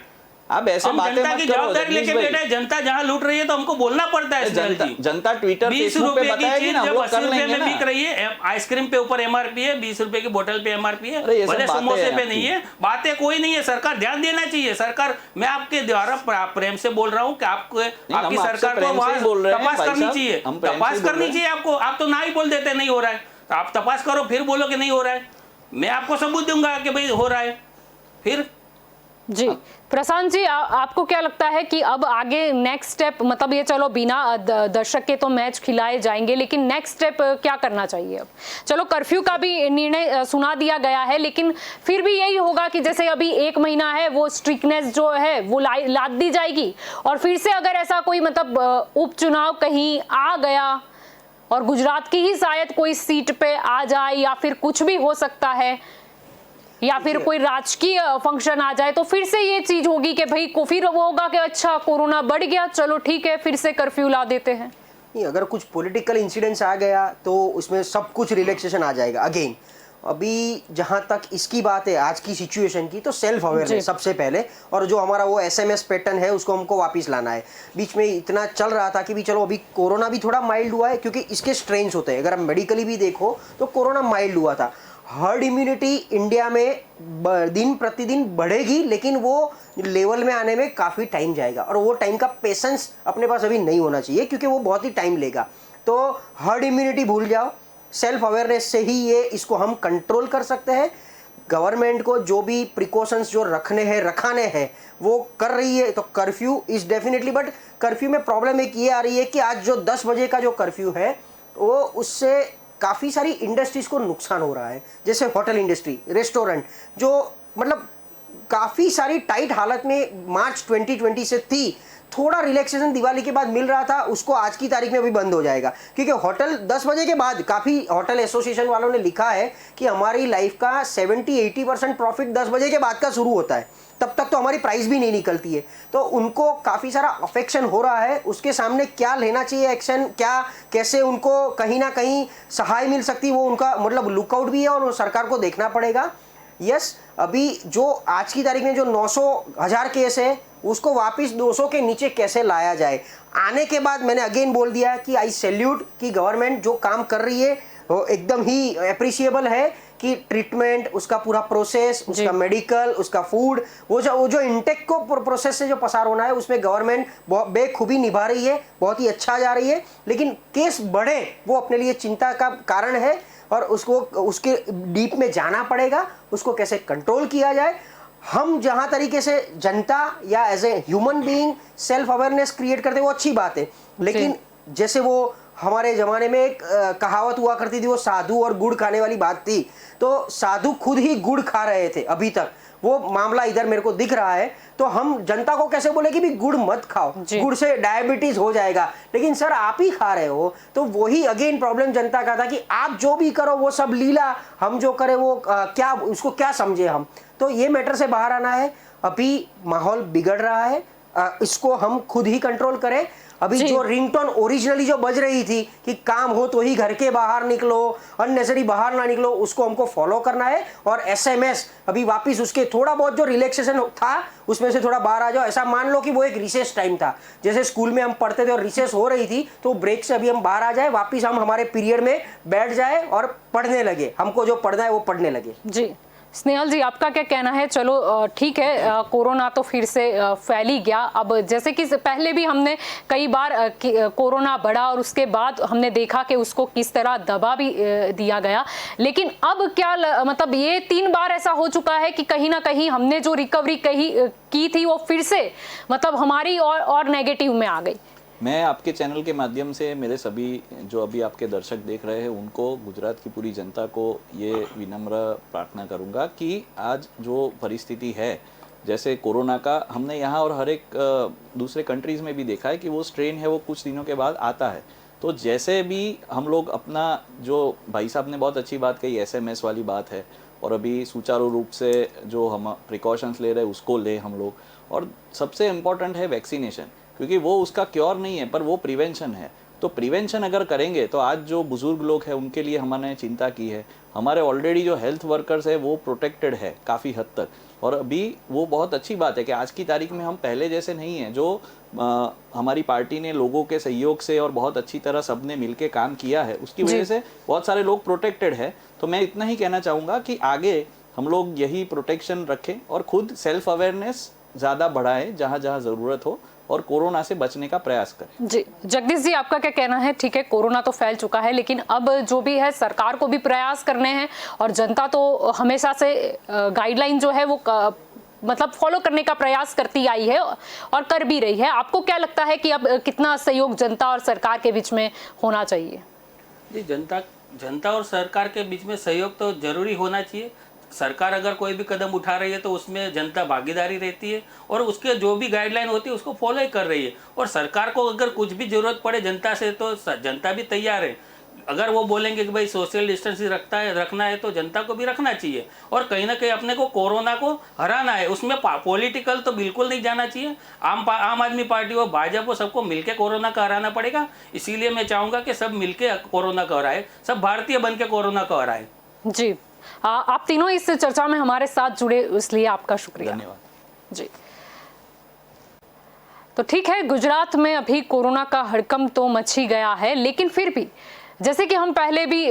आप ऐसे बातें जनता मत की करो जवाबदारी लेके बैठे हैं। जनता जहाँ लूट रही है तो हमको बोलना पड़ता है। जनता ट्विटर, 20 फेसबुक पे रुपए की बताएगी चीज ना, हम जब लोग 80 कर रुपए लेंगे में ना। बिक रही है, आइसक्रीम पे ऊपर MRP है, 20 रुपए की बोतल पे MRP है, अरे ये सब भले बातें समोसे हैं पे आपकी। नहीं है। बातें कोई नहीं है, सरकार ध्यान देना चाहिए। सरकार, मैं आपके द्वारा प्रेम से बोल रहा हूँ कि आपकी सरकार को वहाँ तपास करनी चाहिए, तपास करनी चाहिए आपको। आप तो ना ही बोल देते नहीं हो रहा है, तो आप तपास करो, फिर बोलो कि नहीं हो रहा है। मैं आपको सबूत दूंगा कि भाई हो रहा है। फिर जी प्रशांत जी, आपको क्या लगता है कि अब आगे नेक्स्ट स्टेप, मतलब ये चलो बिना दर्शक के तो मैच खिलाए जाएंगे, लेकिन नेक्स्ट स्टेप क्या करना चाहिए? अब चलो कर्फ्यू का भी निर्णय सुना दिया गया है, लेकिन फिर भी यही होगा कि जैसे अभी 1 महीना है, वो स्ट्रिक्टनेस जो है वो लाद दी जाएगी, और फिर से अगर ऐसा कोई मतलब उपचुनाव कहीं आ गया और गुजरात की ही शायद कोई सीट पे आ जाए, या फिर कुछ भी हो सकता है, या फिर कोई राजकीय फंक्शन आ जाए, तो फिर से ये चीज होगी कि भाई को फिर वो होगा कि अच्छा कोरोना बढ़ गया, चलो ठीक है फिर से कर्फ्यू ला देते हैं। नहीं, अगर कुछ पॉलिटिकल इंसिडेंट्स आ गया तो उसमें सब कुछ रिलैक्सेशन आ जाएगा अगेन। अभी जहाँ तक इसकी बात है आज की सिचुएशन की, तो सेल्फ अवेयरनेस सबसे पहले, और जो हमारा वो SMS पैटर्न है उसको हमको वापस लाना है। बीच में इतना चल रहा था कि भी चलो अभी कोरोना भी थोड़ा माइल्ड हुआ है, क्योंकि इसके स्ट्रेन्स होते हैं। अगर हम मेडिकली भी देखो तो कोरोना माइल्ड हुआ था। हर्ड इम्यूनिटी इंडिया में दिन प्रतिदिन बढ़ेगी, लेकिन वो लेवल में आने में काफ़ी टाइम जाएगा, और वो टाइम का पेशेंस अपने पास अभी नहीं होना चाहिए, क्योंकि वो बहुत ही टाइम लेगा। तो हर्ड इम्यूनिटी भूल जाओ, सेल्फ अवेयरनेस से ही इसको हम कंट्रोल कर सकते हैं। गवर्नमेंट को जो भी प्रिकॉशंस जो रखाने हैं वो कर रही है। तो curfew is definitely, but curfew में प्रॉब्लम एक ये आ रही है कि आज जो 10 बजे का जो कर्फ्यू है, वो उससे काफ़ी सारी इंडस्ट्रीज़ को नुकसान हो रहा है। जैसे होटल इंडस्ट्री, रेस्टोरेंट, जो मतलब काफ़ी सारी टाइट हालत में मार्च 2020 से थी। थोड़ा रिलैक्सेशन दिवाली के बाद मिल रहा था, उसको आज की तारीख में अभी बंद हो जाएगा, क्योंकि होटल 10 बजे के बाद, काफ़ी होटल एसोसिएशन वालों ने लिखा है कि हमारी लाइफ का 70-80% प्रॉफिट 10 बजे के बाद का शुरू होता है, तब तक तो हमारी प्राइस भी नहीं निकलती है। तो उनको काफ़ी सारा अफेक्शन हो रहा है। उसके सामने क्या लेना चाहिए एक्शन, क्या कैसे उनको कहीं ना कहीं सहाय मिल सकती है, वो उनका मतलब लुकआउट भी है, और सरकार को देखना पड़ेगा। यस, अभी जो आज की तारीख में जो 900,000 केस है, उसको वापस 200 के नीचे कैसे लाया जाए। आने के बाद मैंने अगेन बोल दिया कि आई सैल्यूट कि गवर्नमेंट जो काम कर रही है वो एकदम ही अप्रिशिएबल है, कि ट्रीटमेंट, उसका पूरा प्रोसेस, उसका मेडिकल, उसका फूड, वो जो इंटेक को प्रोसेस से जो पसार होना है, उसमें गवर्नमेंट बेखूबी निभा रही है, बहुत ही अच्छा जा रही है। लेकिन केस बढ़े वो अपने लिए चिंता का कारण है, और उसको उसके डीप में जाना पड़ेगा, उसको कैसे कंट्रोल किया जाए। हम जहाँ तरीके से जनता या as a human being self awareness create करते, वो अच्छी बात है, लेकिन जैसे वो हमारे ज़माने में एक कहावत हुआ करती थी, वो साधु और गुड़ खाने वाली बात थी। तो साधु खुद ही गुड़ खा रहे थे अभी तक, वो मामला इधर मेरे को दिख रहा है। तो हम जनता को कैसे बोले कि भी गुड़ मत खाओ, गुड़ से डायबिटीज हो जाएगा, लेकिन सर आप ही खा रहे हो। तो वही अगेन प्रॉब्लम जनता का था कि आप जो भी करो वो सब लीला, हम जो करें वो क्या, उसको क्या समझे हम। तो ये मैटर से बाहर आना है। अभी माहौल बिगड़ रहा है, इसको हम खुद ही कंट्रोल करें। अभी जो रिंगटोन ओरिजिनली जो बज रही थी कि काम हो तो ही घर के बाहर निकलो, अननेसेसरी बाहर ना निकलो, उसको हमको फॉलो करना है। और एसएमएस अभी वापस उसके थोड़ा बहुत जो रिलैक्सेशन था उसमें से थोड़ा बाहर आ जाओ। ऐसा मान लो कि वो एक रिसेस टाइम था, जैसे स्कूल में हम पढ़ते थे और रिसेस हो रही थी, तो ब्रेक से अभी हम बाहर आ जाए, वापस हम हमारे पीरियड में बैठ जाए और पढ़ने लगे, हमको जो पढ़ना है वो पढ़ने लगे। जी स्नेहल जी, आपका क्या कहना है? चलो ठीक है, कोरोना तो फिर से फैल ही गया। अब जैसे कि पहले भी हमने कई बार कोरोना बढ़ा और उसके बाद हमने देखा कि उसको किस तरह दबा भी दिया गया, लेकिन अब क्या मतलब ये 3 बार ऐसा हो चुका है कि कहीं ना कहीं हमने जो रिकवरी की थी वो फिर से मतलब हमारी और नेगेटिव में आ गई। मैं आपके चैनल के माध्यम से मेरे सभी जो अभी आपके दर्शक देख रहे हैं उनको, गुजरात की पूरी जनता को ये विनम्र प्रार्थना करूंगा कि आज जो परिस्थिति है, जैसे कोरोना का हमने यहाँ और हर एक दूसरे कंट्रीज़ में भी देखा है कि वो स्ट्रेन है वो कुछ दिनों के बाद आता है। तो जैसे भी हम लोग अपना, जो भाई साहब ने बहुत अच्छी बात कही, एसएमएस वाली बात है, और अभी सुचारू रूप से जो हम प्रिकॉशंस ले रहे हैं उसको ले हम लोग। और सबसे इम्पॉर्टेंट है वैक्सीनेशन, क्योंकि वो उसका क्योर नहीं है पर वो प्रिवेंशन है। तो प्रिवेंशन अगर करेंगे तो आज जो बुजुर्ग लोग हैं उनके लिए हमने चिंता की है, हमारे ऑलरेडी जो हेल्थ वर्कर्स है वो प्रोटेक्टेड है काफ़ी हद तक। और अभी वो बहुत अच्छी बात है कि आज की तारीख में हम पहले जैसे नहीं हैं, जो हमारी पार्टी ने लोगों के सहयोग से और बहुत अच्छी तरह सबने मिलके काम किया है, उसकी वजह से बहुत सारे लोग प्रोटेक्टेड है। तो मैं इतना ही कहना चाहूँगा कि आगे हम लोग यही प्रोटेक्शन रखें और खुद सेल्फ अवेयरनेस ज़्यादा बढ़ाएं जहाँ जहाँ ज़रूरत हो, और कोरोना से बचने का प्रयास करें। जी जगदीश जी, आपका क्या कहना है? ठीक है, कोरोना तो फैल चुका है, लेकिन अब जो भी है सरकार को भी प्रयास करने हैं और जनता तो हमेशा से गाइडलाइन जो है वो मतलब फॉलो करने का प्रयास करती आई है और कर भी रही है। आपको क्या लगता है कि अब कितना सहयोग जनता और सरकार के बीच में होना चाहिए? जी, जनता और सरकार के बीच में सहयोग तो जरूरी होना चाहिए। सरकार अगर कोई भी कदम उठा रही है तो उसमें जनता भागीदारी रहती है और उसके जो भी गाइडलाइन होती है उसको फॉलो ही कर रही है। और सरकार को अगर कुछ भी जरूरत पड़े जनता से तो जनता भी तैयार है। अगर वो बोलेंगे कि भाई सोशल डिस्टेंसिंग रखना है तो जनता को भी रखना चाहिए। और कहीं ना कहीं अपने को कोरोना को हराना है, उसमें पॉलिटिकल तो बिल्कुल नहीं जाना चाहिए। आम आदमी पार्टी हो, भाजपा हो, सबको मिलके कोरोना का हराना पड़ेगा। इसीलिए मैं चाहूँगा कि सब मिलके कोरोना को हराए, सब भारतीय बन के कोरोना को हराए। जी आप तीनों इस चर्चा में हमारे साथ जुड़े, इसलिए आपका शुक्रिया। धन्यवाद जी। तो ठीक है, गुजरात में अभी कोरोना का हड़कंप तो मच ही गया है, लेकिन फिर भी जैसे कि हम पहले भी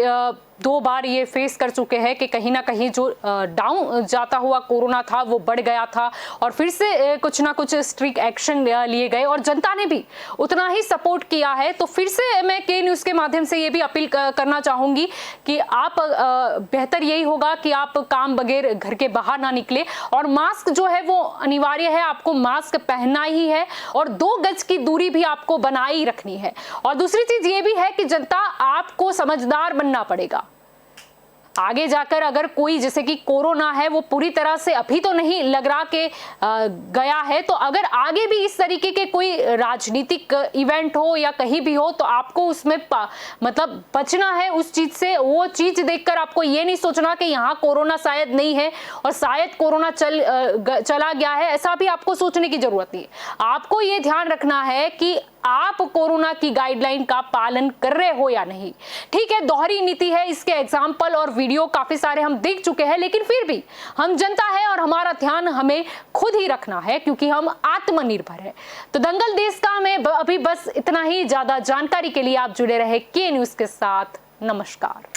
2 बार ये फेस कर चुके हैं कि कहीं ना कहीं जो डाउन जाता हुआ कोरोना था वो बढ़ गया था और फिर से कुछ ना कुछ स्ट्रिक्ट एक्शन लिए गए और जनता ने भी उतना ही सपोर्ट किया है। तो फिर से मैं के न्यूज़ के माध्यम से ये भी अपील करना चाहूँगी कि आप बेहतर यही होगा कि आप काम बगैर घर के बाहर ना निकले और मास्क जो है वो अनिवार्य है, आपको मास्क पहनना ही है और 2 गज की दूरी भी आपको बनाई रखनी है। और दूसरी चीज़ ये भी है कि जनता आपको समझदार बनना पड़ेगा। आगे जाकर अगर कोई, जैसे कि कोरोना है वो पूरी तरह से अभी तो नहीं लग रहा कि गया है, तो अगर आगे भी इस तरीके के कोई राजनीतिक इवेंट हो या कहीं भी हो तो आपको उसमें मतलब बचना है उस चीज से। वो चीज देखकर आपको ये नहीं सोचना कि यहाँ कोरोना शायद नहीं है और शायद कोरोना चला गया है, ऐसा भी आपको सोचने की जरूरत नहीं है। आपको ये ध्यान रखना है कि आप कोरोना की गाइडलाइन का पालन कर रहे हो या नहीं। ठीक है, दोहरी नीति है, इसके एग्जाम्पल और वीडियो काफी सारे हम देख चुके हैं, लेकिन फिर भी हम जनता है और हमारा ध्यान हमें खुद ही रखना है क्योंकि हम आत्मनिर्भर है। तो दंगल देश का में अभी बस इतना ही। ज्यादा जानकारी के लिए आप जुड़े रहे के न्यूज़ के साथ। नमस्कार।